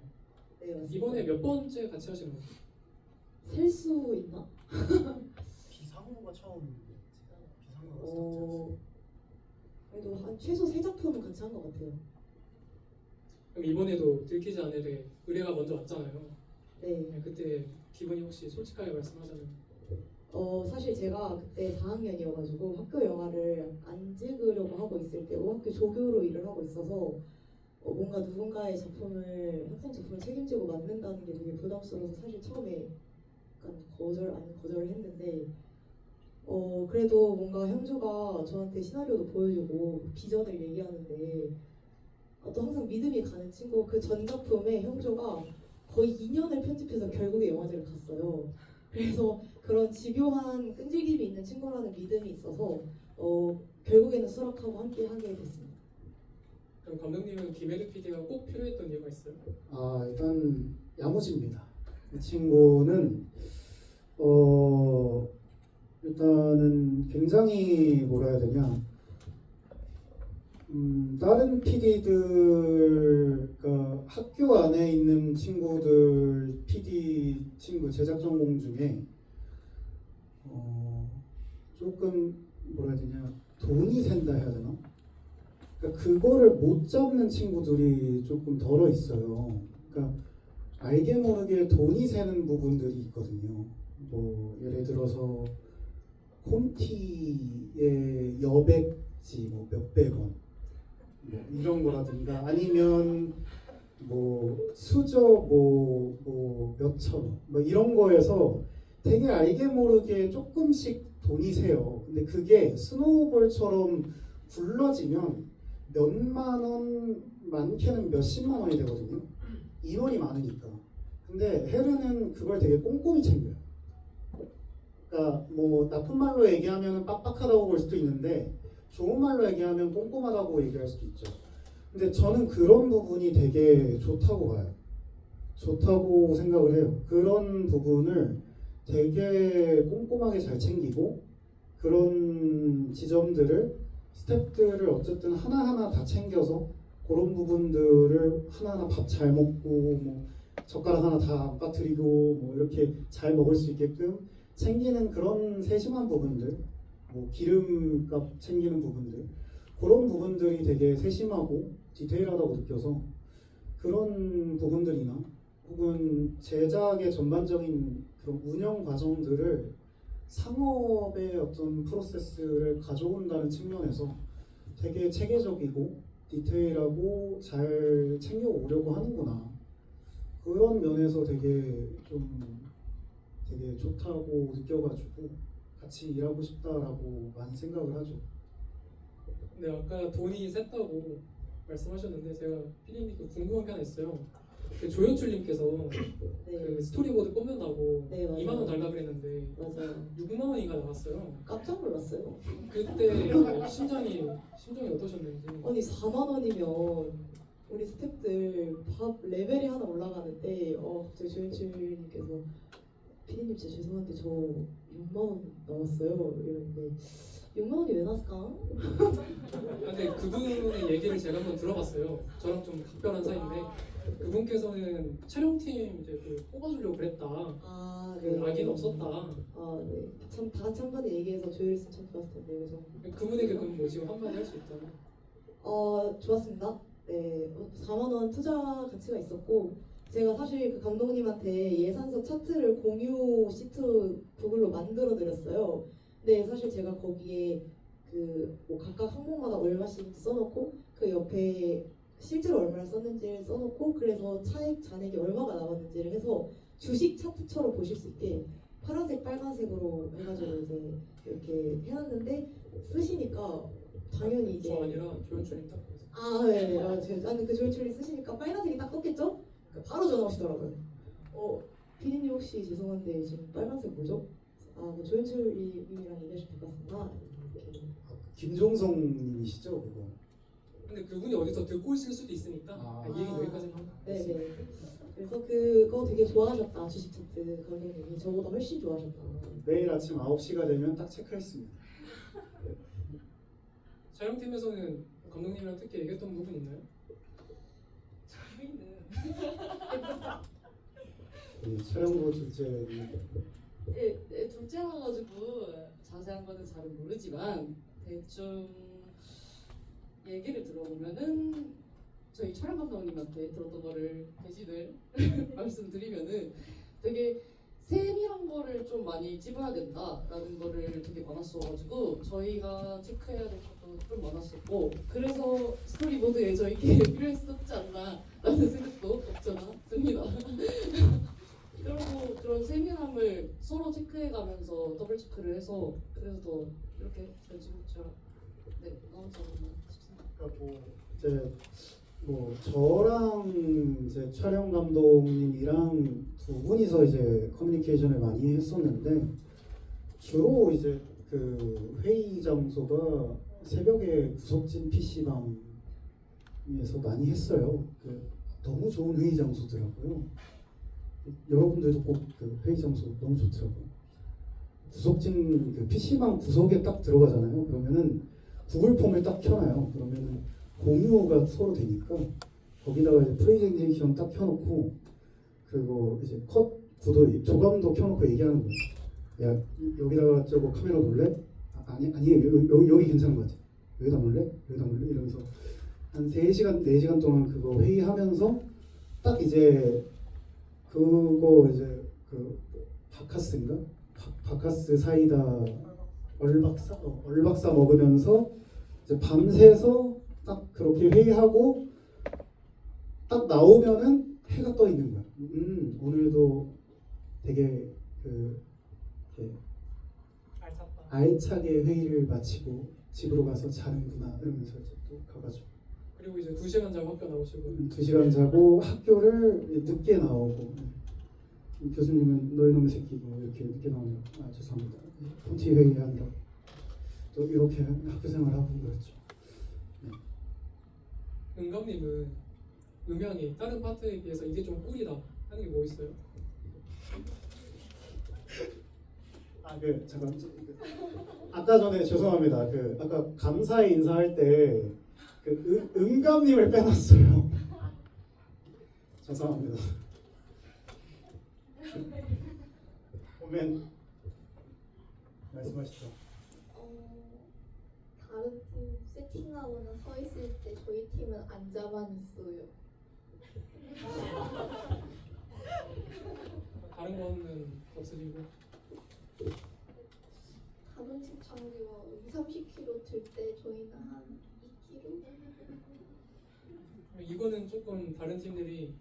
네, 맞습니다. 이번에 몇 번째 같이 하시는 거예요? 셀 수 있나? 비상호가 처음. 비상호가 그래도 한 최소 3작품은 같이 한 것 같아요. 그럼 이번에도 들키지 않을에 의뢰가 먼저 왔잖아요. 네. 그때 기분이 혹시 솔직하게 말씀하자면 사실 제가 그때 4학년이어가지고 학교 영화를 안 찍으려고 하고 있을 때고 학교 조교로 일을 하고 있어서 뭔가 누군가의 작품을 학생 작품을 책임지고 맡는다는 게 되게 부담스러워서 사실 처음에 약간 거절을 했는데 그래도 뭔가 형주가 저한테 시나리오도 보여주고 비전을 얘기하는데 또 항상 믿음이 가는 친구. 그 전 작품에 형주가 거의 2년을 편집해서 결국에 영화제를 갔어요. 그래서 그런 집요한 끈질김이 있는 친구라는 믿음이 있어서 결국에는 수락하고 함께 하게 됐습니다. 그럼 감독님은 김혜리 PD가 꼭 필요했던 이유가 있어요? 일단 야무집니다. 이 친구는 일단은 굉장히 뭐라 해야 되냐, 다른 PD들, 그러니까 학교 안에 있는 친구들 PD 친구 제작 전공 중에 조금 뭐라 해야 되냐, 돈이 샌다 해야 되나? 그러니까 그거를 못 잡는 친구들이 조금 덜어 있어요. 그러니까 알게 모르게 돈이 새는 부분들이 있거든요. 뭐 예를 들어서 콘티의 여백지 뭐 몇백 원 뭐 이런 거라든가, 아니면 뭐 수저 뭐 몇천 원 뭐 이런 거에서 되게 알게 모르게 조금씩 돈이 새요. 근데 그게 스노우볼처럼 굴러지면 몇만 원, 많게는 몇십만 원이 되거든요. 인원이 많으니까. 근데 헤르는 그걸 되게 꼼꼼히 챙겨요. 그러니까 뭐 나쁜 말로 얘기하면 빡빡하다고 볼 수도 있는데 좋은 말로 얘기하면 꼼꼼하다고 얘기할 수도 있죠. 근데 저는 그런 부분이 되게 좋다고 봐요. 좋다고 생각을 해요. 그런 부분을 되게 꼼꼼하게 잘 챙기고, 그런 지점들을 스태프들을 어쨌든 하나하나 다 챙겨서 그런 부분들을 하나하나 밥 잘 먹고 뭐 젓가락 하나 다 안 빠뜨리고 뭐 이렇게 잘 먹을 수 있게끔 챙기는 그런 세심한 부분들, 뭐 기름값 챙기는 부분들, 그런 부분들이 되게 세심하고 디테일하다고 느껴서 그런 부분들이나 혹은 제작의 전반적인 그런 운영 과정들을 상업의 어떤 프로세스를 가져온다는 측면에서 되게 체계적이고 디테일하고 잘 챙겨오려고 하는구나, 그런 면에서 되게 좋다고 느껴가지고 같이 일하고 싶다라고 많이 생각을 하죠. 근데 아까 돈이 셌다고 말씀하셨는데 제가 피디님께 궁금한 게 하나 있어요. 그 조연출님께서 네, 그 스토리보드 뽑는다고 네, 맞아요. 2만 원 달라 그랬는데 맞아요. 6만 원인가 나왔어요. 깜짝 놀랐어요. 그때 그 심정이 어떠셨는지. 아니 4만 원이면 우리 스태프들 밥 레벨이 하나 올라가는데 갑자기 조연출님께서 피디님 진짜 죄송한데 저 6만 원 나왔어요 이러는데 6만 원이 왜 나왔을까? 근데 그분의 얘기를 제가 한번 들어봤어요. 저랑 좀 각별한 사이인데 그분께서는 촬영팀 이제 그 뽑아주려고 그랬다. 아, 그 네. 악의는 없었다. 아, 네. 참 다 같이 한마디 얘기해서 조율했으면 참 좋았을 텐데 그래서 그분에게 그럼 뭐 지금 한마디 할 수 있다면? 좋았습니다. 네, 4만 원 투자 가치가 있었고 제가 사실 그 감독님한테 예산서 차트를 공유 시트 구글로 만들어 드렸어요. 근데 사실 제가 거기에 그 뭐 각각 항목마다 얼마씩 써놓고 그 옆에 실제로 얼마를 썼는지를 써놓고 그래서 차액 잔액이 얼마가 나왔는지를 해서 주식 차트처럼 보실 수 있게 파란색 빨간색으로 해가지고 이제 이렇게 해놨는데 쓰시니까 당연히 이제 저 아니라 조연출님 딱 보세요. 네. 나는 그 조연출이 쓰시니까 빨간색이 딱 떴겠죠? 그러니까 바로 전화 오시더라고요. 피디님 혹시 죄송한데 지금 빨간색 뭐죠? 그 조연출님이랑 얘기하시면 될 것 같습니다. 이렇게. 김종성님이시죠, 그거? 근데 그분이 어디서 듣고 있을 수도 있으니까 이 얘기 여기까지만 하고. 네네. 그래서 그거 되게 좋아하셨다. 주식 차트 감독님이 저보다 훨씬 좋아하셨다. 매일 아침 9시가 되면 딱 체크했습니다. 촬영팀에서는 감독님이랑 특히 얘기했던 부분 있나요? 이 촬영부 둘째 둘째라 가지고 자세한 거는 잘은 모르지만 대충 얘기를 들어보면은 저희 촬영 감독님한테 들었던 거를 대신을 말씀드리면은 되게 세밀한 거를 좀 많이 집어야 된다라는 거를 되게 많았어가지고 저희가 체크해야 될 것도 좀 많았었고 그래서 스토리보드에 저희께 필요했었지 않나라는 생각도 없잖아 듭니다. 그리고 그런 세밀함을 서로 체크해가면서 더블 체크를 해서 그래서 더 이렇게 잘 찍었죠. 네, 나오지 않았나 싶습니다. 그러니까 뭐 저랑 이제 촬영 감독님이랑 두 분이서 이제 커뮤니케이션을 많이 했었는데 주로 이제 그 회의 장소가 새벽에 구석진 PC방에서 많이 했어요. 너무 좋은 회의 장소더라고요. 여러분들도 꼭 그 회의 장소 너무 좋더라고요. 구석진 그 PC방 구석에 딱 들어가잖아요. 그러면은 구글 폼을 딱 켜놔요. 그러면은 공유가 서로 되니까 거기다가 이제 프레젠테이션 딱 켜놓고 그리고 이제 컷 구도 조감도 켜놓고 얘기하는 거예요. 야 여기다가 저거 카메라 놓을래? 아니에요. 여기 괜찮은 것 같아. 여기다 놓을래? 여기다 놓을래? 이러면서 한 3시간 4시간 동안 그거 회의하면서 딱 이제 그거 이제 그 바카스인가? 바카스 사이다 얼박사 먹으면서 이제 밤새서 딱 그렇게 회의하고 딱 나오면은 해가 떠 있는 거야. 오늘도 되게 그 이렇게 알차게 회의를 마치고 집으로 가서 자는구나 이러면서 이제 또 가가지고 그리고 이제 2시간 자고 학교 나오시고 2시간 자고 학교를 늦게 나오고 교수님은 너희 놈의 새끼 뭐 이렇게 늦게 나오냐고 죄송합니다. 폰티 회의하느라 또 이렇게 학교 생활하고 그렇죠. 은감님은 음향이 다른 파트에 비해서 이게 좀 꿀이다 하는 게 뭐 있어요? 잠깐 아까 전에 죄송합니다. 아까 감사의 인사할 때 은감님을 빼놨어요. 죄송합니다. 오면 말씀하시죠. 다른 팀 세팅하거나 서 있을 때 저희 팀은 앉아만 있어요. 다른 거는 없으시고 다른 팀 장비가 20-30kg 들 때 저희는 한 2kg? 이거는 조금 다른 팀들이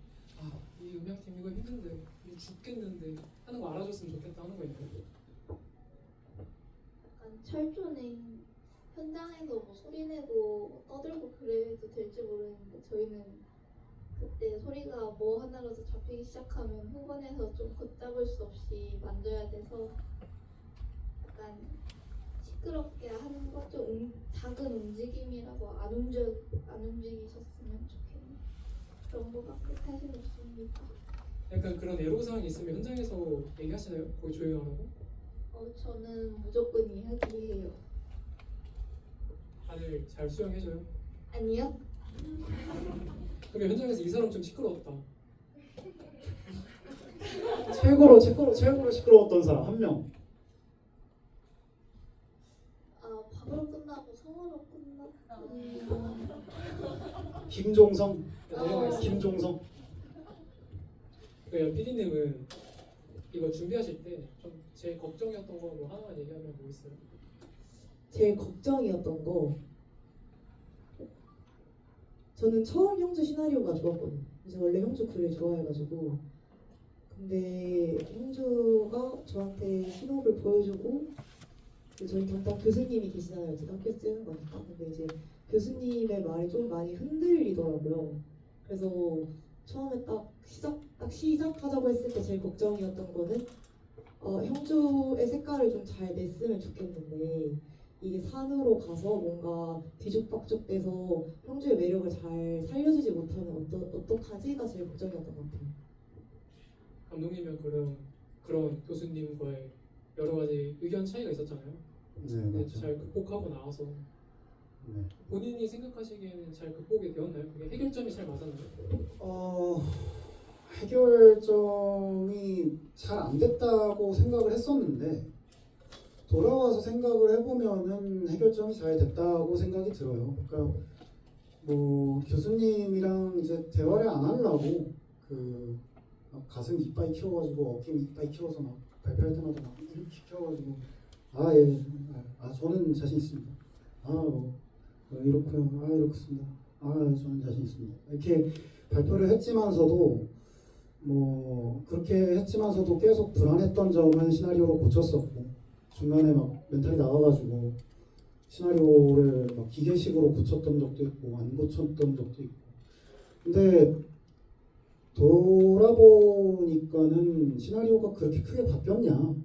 이 음향팀 이거 힘든데 이거 죽겠는데 하는 거 알아줬으면 좋겠다 하는 거 있나요? 약간 철조는 현장에서 뭐 소리내고 떠들고 그래도 될지 모르겠는데 저희는 그때 소리가 뭐 하나라도 잡히기 시작하면 후반에서 좀 걷잡을 수 없이 만져야 돼서 약간 시끄럽게 하는 것 좀 작은 움직임이라도 안 움직이셨으면 좋겠네요. 그런 거밖에 사실 없습니다. 약간 그런 애로사항이 있으면 현장에서 얘기하시나요? 거기 조용하라고? 저는 무조건 이야기해요. 다들 잘 수용해줘요? 아니요? 그러면 현장에서 이 사람 좀 시끄러웠다 최고로 시끄러웠던 사람 한 명. 밥으로 끝나고 성으로 끝났다. 김종성. 넘어가겠습니다. 김종성. 그러니까 PD님은 이거 준비하실 때 좀 제일 걱정이었던 거 뭐 하나만 얘기하면 뭐 있어요? 제일 걱정이었던 거 저는 처음 형주 시나리오가 좋았거든요. 그래서 원래 형주 글을 좋아해가지고 근데 형주가 저한테 신호를 보여주고 저희 담당 교수님이 계시잖아요. 제가 학교 쓰는 거니까. 근데 이제 교수님의 말이 좀 많이 흔들리더라고요. 그래서 처음에 딱 시작하자고 했을 때 제일 걱정이었던 거는 형주의 색깔을 좀 잘 냈으면 좋겠는데 이게 산으로 가서 뭔가 뒤죽박죽돼서 형주의 매력을 잘 살려주지 못하면 어떡하지가 제일 걱정이었던 것 같아요. 감독님은 그런 교수님과의 여러 가지 의견 차이가 있었잖아요. 네, 근데 맞죠. 잘 극복하고 나와서 네. 본인이 생각하시기에는 잘 극복이 되었나요? 그게 해결점이 잘 맞았나요? 해결점이 잘 안 됐다고 생각을 했었는데 돌아와서 생각을 해보면은 해결점이 잘 됐다고 생각이 들어요. 그러니까 뭐 교수님이랑 이제 대화를 안 하려고 막 가슴 이빨 키워가지고 어깨 이빨 키워서 막 발표할 때마다 막 이렇게 키워가지고 저는 자신 있습니다. 이렇고요. 이렇습니다. 저는 자신 있습니다. 이렇게 발표를 했지만서도 뭐 그렇게 했지만서도 계속 불안했던 점은 시나리오로 고쳤었고 중간에 막 멘탈이 나와가지고 시나리오를 막 기계식으로 고쳤던 적도 있고 안 고쳤던 적도 있고 근데 돌아보니까는 시나리오가 그렇게 크게 바뀌었냐?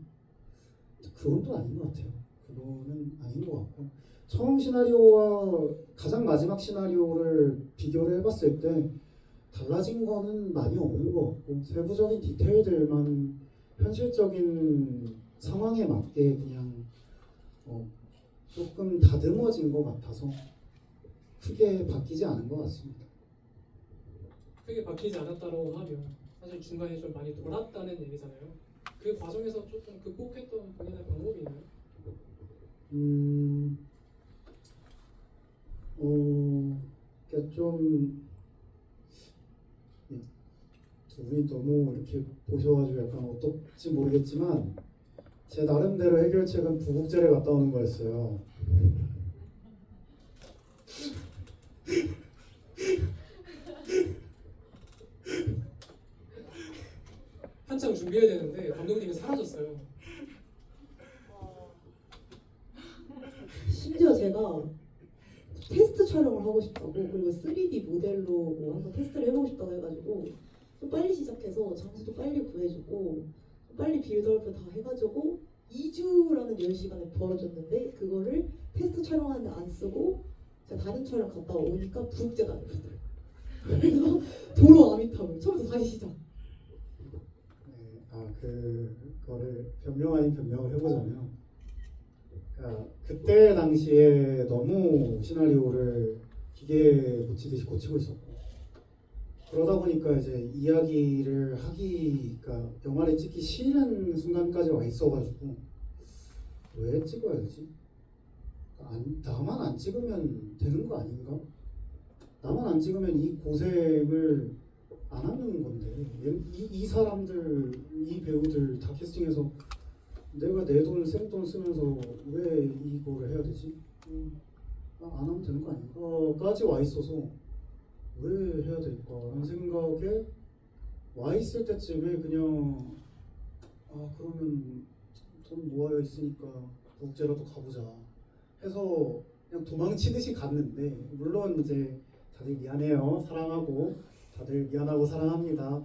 그건 또 아닌 것 같아요. 그거는 아닌 것 같고 처음 시나리오와 가장 마지막 시나리오를 비교를 해봤을 때 달라진 거는 많이 없는 것 같고 세부적인 디테일들만 현실적인 상황에 맞게 그냥 조금 다듬어진 것 같아서 크게 바뀌지 않은 것 같습니다. 크게 바뀌지 않았다고 하면 사실 중간에 좀 많이 돌았다는 얘기잖아요. 그 과정에서 조금 극복했던 본인의 방법이 있나요? 그러니까 좀 두 분이 너무 이렇게 보셔가지고 약간 어떨지 모르겠지만 제 나름대로 해결책은 부국제를 갔다 오는 거였어요. 한창 준비해야 되는데 감독님이 사라졌어요. 심지어 제가 테스트 촬영을 하고 싶다고 그리고 3D 모델로 뭐 한번 테스트를 해보고 싶다고 해가지고 좀 빨리 시작해서 장소도 빨리 구해주고 빨리 빌드업을 다 해가지고 2주라는 10시간을 벌어졌는데 그거를 테스트 촬영하는데 안 쓰고 제가 다른 촬영 갔다 오니까 부국제가 안 됐어요. 그래서 도로 아미타불 처음부터 다시 시작. 그거를 변명 아닌 변명을 해보자면, 그러니까 그때 당시에 너무 시나리오를 기계 고치듯이 고치고 있었고, 그러다 보니까 이제 이야기를 하기가 영화를 찍기 싫은 순간까지 와 있어가지고 왜 찍어야 되지? 나만 안 찍으면 되는 거 아닌가? 나만 안 찍으면 이 고생을 안 하는 건데 이 사람들, 이 배우들 다 캐스팅해서 내가 내 돈 생돈 쓰면서 왜 이거를 해야 되지? 안 하면 되는 거 아닌가?까지 와 있어서 왜 해야 될까라는 생각에 와 있을 때쯤에 그냥 그러면 돈 모아야 있으니까 국제라도 가보자 해서 그냥 도망치듯이 갔는데, 물론 이제 다들 미안해요, 사랑하고 다들 미안하고 사랑합니다.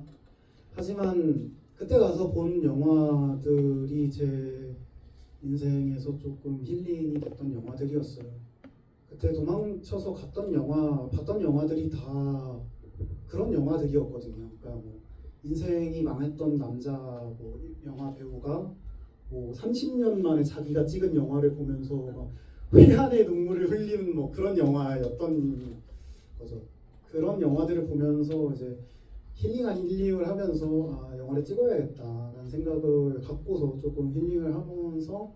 하지만 그때 가서 본 영화들이 제 인생에서 조금 힐링이 됐던 영화들이었어요. 그때 도망쳐서 갔던 영화, 봤던 영화들이 다 그런 영화들이었거든요. 그러니까 뭐 인생이 망했던 남자 뭐 영화 배우가 뭐 30년 만에 자기가 찍은 영화를 보면서 막 회한의 눈물을 흘리는 뭐 그런 영화였던 거죠. 그런 영화들을 보면서 이제 힐링 아닌 힐링을 하면서 영화를 찍어야겠다라는 생각을 갖고서 조금 힐링을 하면서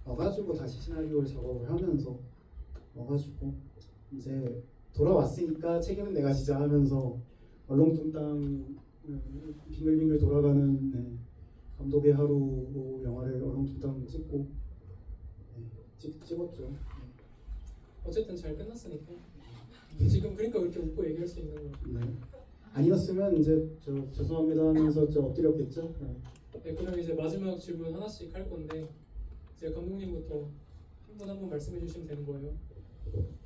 와가지고 다시 시나리오를 작업을 하면서 와가지고 이제 돌아왔으니까 책임은 내가 지자 하면서 얼렁뚱땅 빙글빙글 돌아가는 감독의 하루로 영화를 얼렁뚱땅 찍고 찍었죠. 어쨌든 잘 끝났으니까 지금 그러니까 그렇게 웃고 얘기할 수 있는 거예요. 네. 아니었으면 이제 저 죄송합니다 하면서 저 엎드렸겠죠. 네, 그럼 이제 마지막 질문 하나씩 할 건데 이제 감독님부터 한 분 한 분 말씀해 주시면 되는 거예요.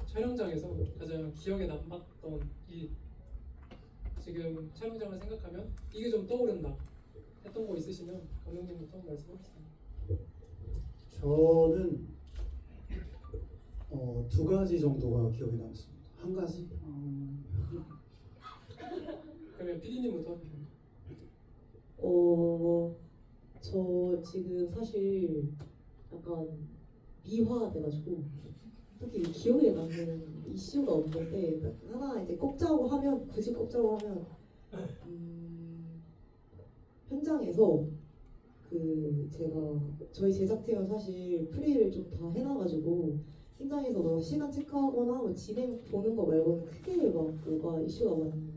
촬영장에서 가장 기억에 남았던 일, 지금 촬영장을 생각하면 이게 좀 떠오른다 했던 거 있으시면 감독님부터 말씀해주세요. 저는 두 가지 정도가 기억에 남습니다. 한 가지? 그러면 PD님부터. 저 지금 사실 약간 미화돼가지고 딱히 기억에 남는 이슈가 없는데 딱 하나 이제 꼽자고 하면 굳이 꼽자고 하면 현장에서 제가 저희 제작팀은 사실 프리를 좀 다 해놔가지고 현장에서 뭐 시간 체크하거나 뭐 진행 보는 거 말고는 크게 막 뭐가 이슈가 많이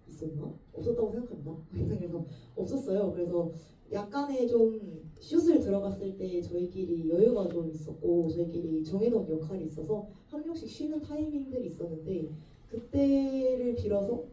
있었나? 없었다고 생각한다. 현장에서 없었어요. 그래서 약간의 좀 슛을 들어갔을 때 저희끼리 여유가 좀 있었고 저희끼리 정해놓은 역할이 있어서 한 명씩 쉬는 타이밍들이 있었는데 그때를 빌어서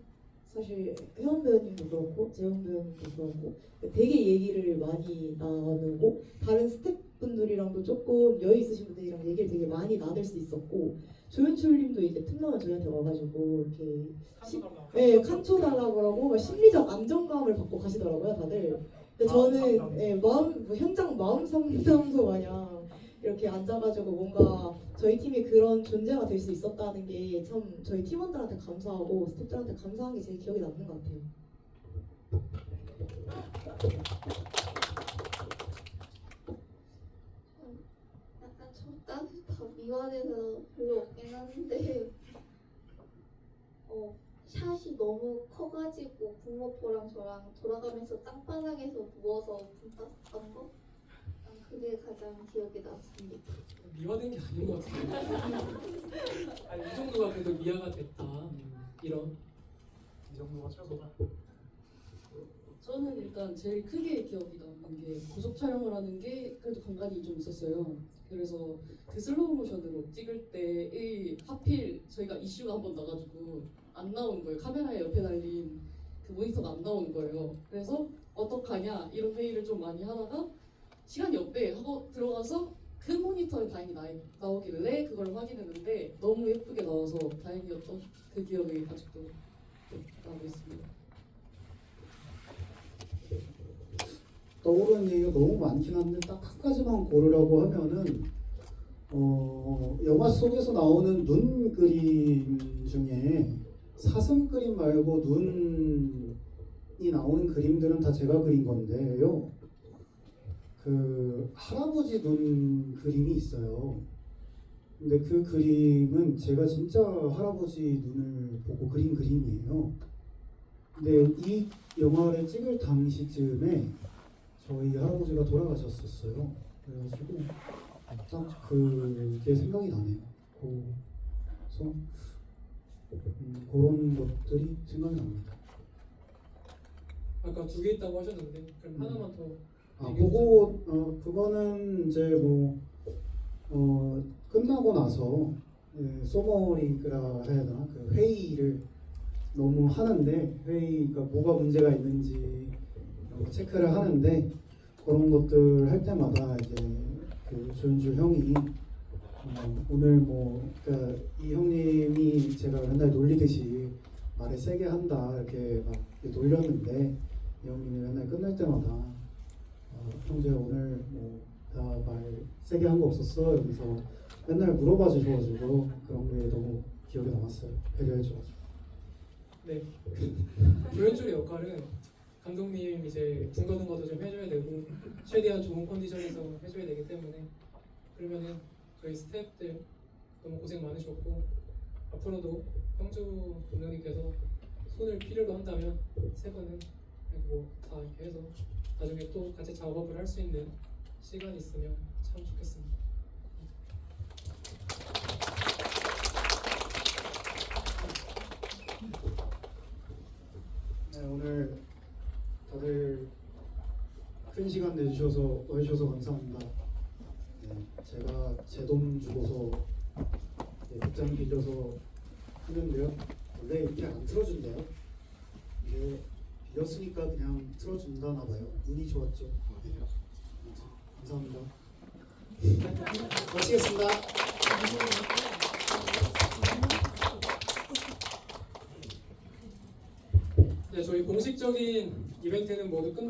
사실 혜원 배우님도 그렇고 재영 배우님도 그렇고 되게 얘기를 많이 나누고 다른 스태프분들이랑도 조금 여유 있으신 분들이랑 얘기를 되게 많이 나눌 수 있었고 조연출님도 이제 틈나면 저희한테 와가지고 이렇게 칸초 달라고 그러고 막 심리적 안정감을 받고 가시더라고요 다들. 근데 저는 현장 마음 상담소 마냥 이렇게 앉아가지고 뭔가 저희 팀이 그런 존재가 될 수 있었다는 게 참 저희 팀원들한테 감사하고 스태프들한테 감사한 게 제일 기억에 남는 것 같아요. 약간 저까지 다 미화돼서 별로 없긴 한데 샷이 너무 커가지고 국모포랑 저랑 돌아가면서 땅바닥에서 누워서 분 땄던 거? 그게 가장 기억에 남습니다. 미화된 게 아닌 것 같은데. 아니 이 정도가 그래도 미화가 됐다. 이런. 이 정도가 최고다. 저는 일단 제일 크게 기억이 남는 게 고속 촬영을 하는 게 그래도 간간이 좀 있었어요. 그래서 그 슬로우 모션으로 찍을 때 하필 저희가 이슈가 한 번 나가지고 안 나오는 거예요. 카메라에 옆에 달린 그 모니터가 안 나오는 거예요. 그래서 어떡하냐 이런 회의를 좀 많이 하다가 시간이 없대 하고 들어가서 그 모니터에 다행히 나오길래 그걸 확인했는데 너무 예쁘게 나와서 다행이었던 그 기억이 아직도 나고 있습니다. 떠오르는 얘기가 너무 많긴 한데 딱 한 가지만 고르라고 하면은 영화 속에서 나오는 눈 그림 중에 사슴 그림 말고 눈이 나오는 그림들은 다 제가 그린 건데요. 그 할아버지 눈 그림이 있어요. 근데 그 그림은 제가 진짜 할아버지 눈을 보고 그린 그림이에요. 근데 이 영화를 찍을 당시쯤에 저희 할아버지가 돌아가셨었어요. 그래가지고 딱 그게 생각이 나네요. 그래서 그런 것들이 생각이 납니다. 아까 2개 있다고 하셨는데 그럼 하나만 더. 보고 그거는 이제 뭐 끝나고 나서 소머리라 해야 되나 그 회의를 너무 하는데 회의가 뭐가 문제가 있는지 체크를 하는데 그런 것들 할 때마다 이제 그 조윤주 형이 오늘 뭐 그러니까 이 형님이 제가 맨날 놀리듯이 말을 세게 한다 이렇게 막 놀렸는데 이 형님이 맨날 끝날 때마다 형제 오늘 뭐 나 말 세게 한 거 없었어? 이러면서 맨날 물어봐 주셔가지고 그런 게 너무 기억에 남았어요. 배려해 줘가지고. 네. 조연출의 역할은 감독님 이제 둥거둥거도 좀 해줘야 되고 최대한 좋은 컨디션에서 해줘야 되기 때문에 그러면은 저희 스태프들 너무 고생 많으셨고 앞으로도 형주 감독님께서 손을 필요로 한다면 세 분은 뭐다 이렇게 해서 나중에 또 같이 작업을 할 수 있는 시간이 있으면 참 좋겠습니다. 네, 오늘 다들 큰 시간 내주셔서 와주셔서 감사합니다. 네, 제가 제 돈 주고서 극장 빌려서 하는데요. 원래 이렇게 안 틀어준대요. 이게 빌렸으니까 그냥 틀어준다나 봐요. 운이 좋았죠. 네. 감사합니다. 마치겠습니다. 네, 저희 공식적인 이벤트는 모두 끝났고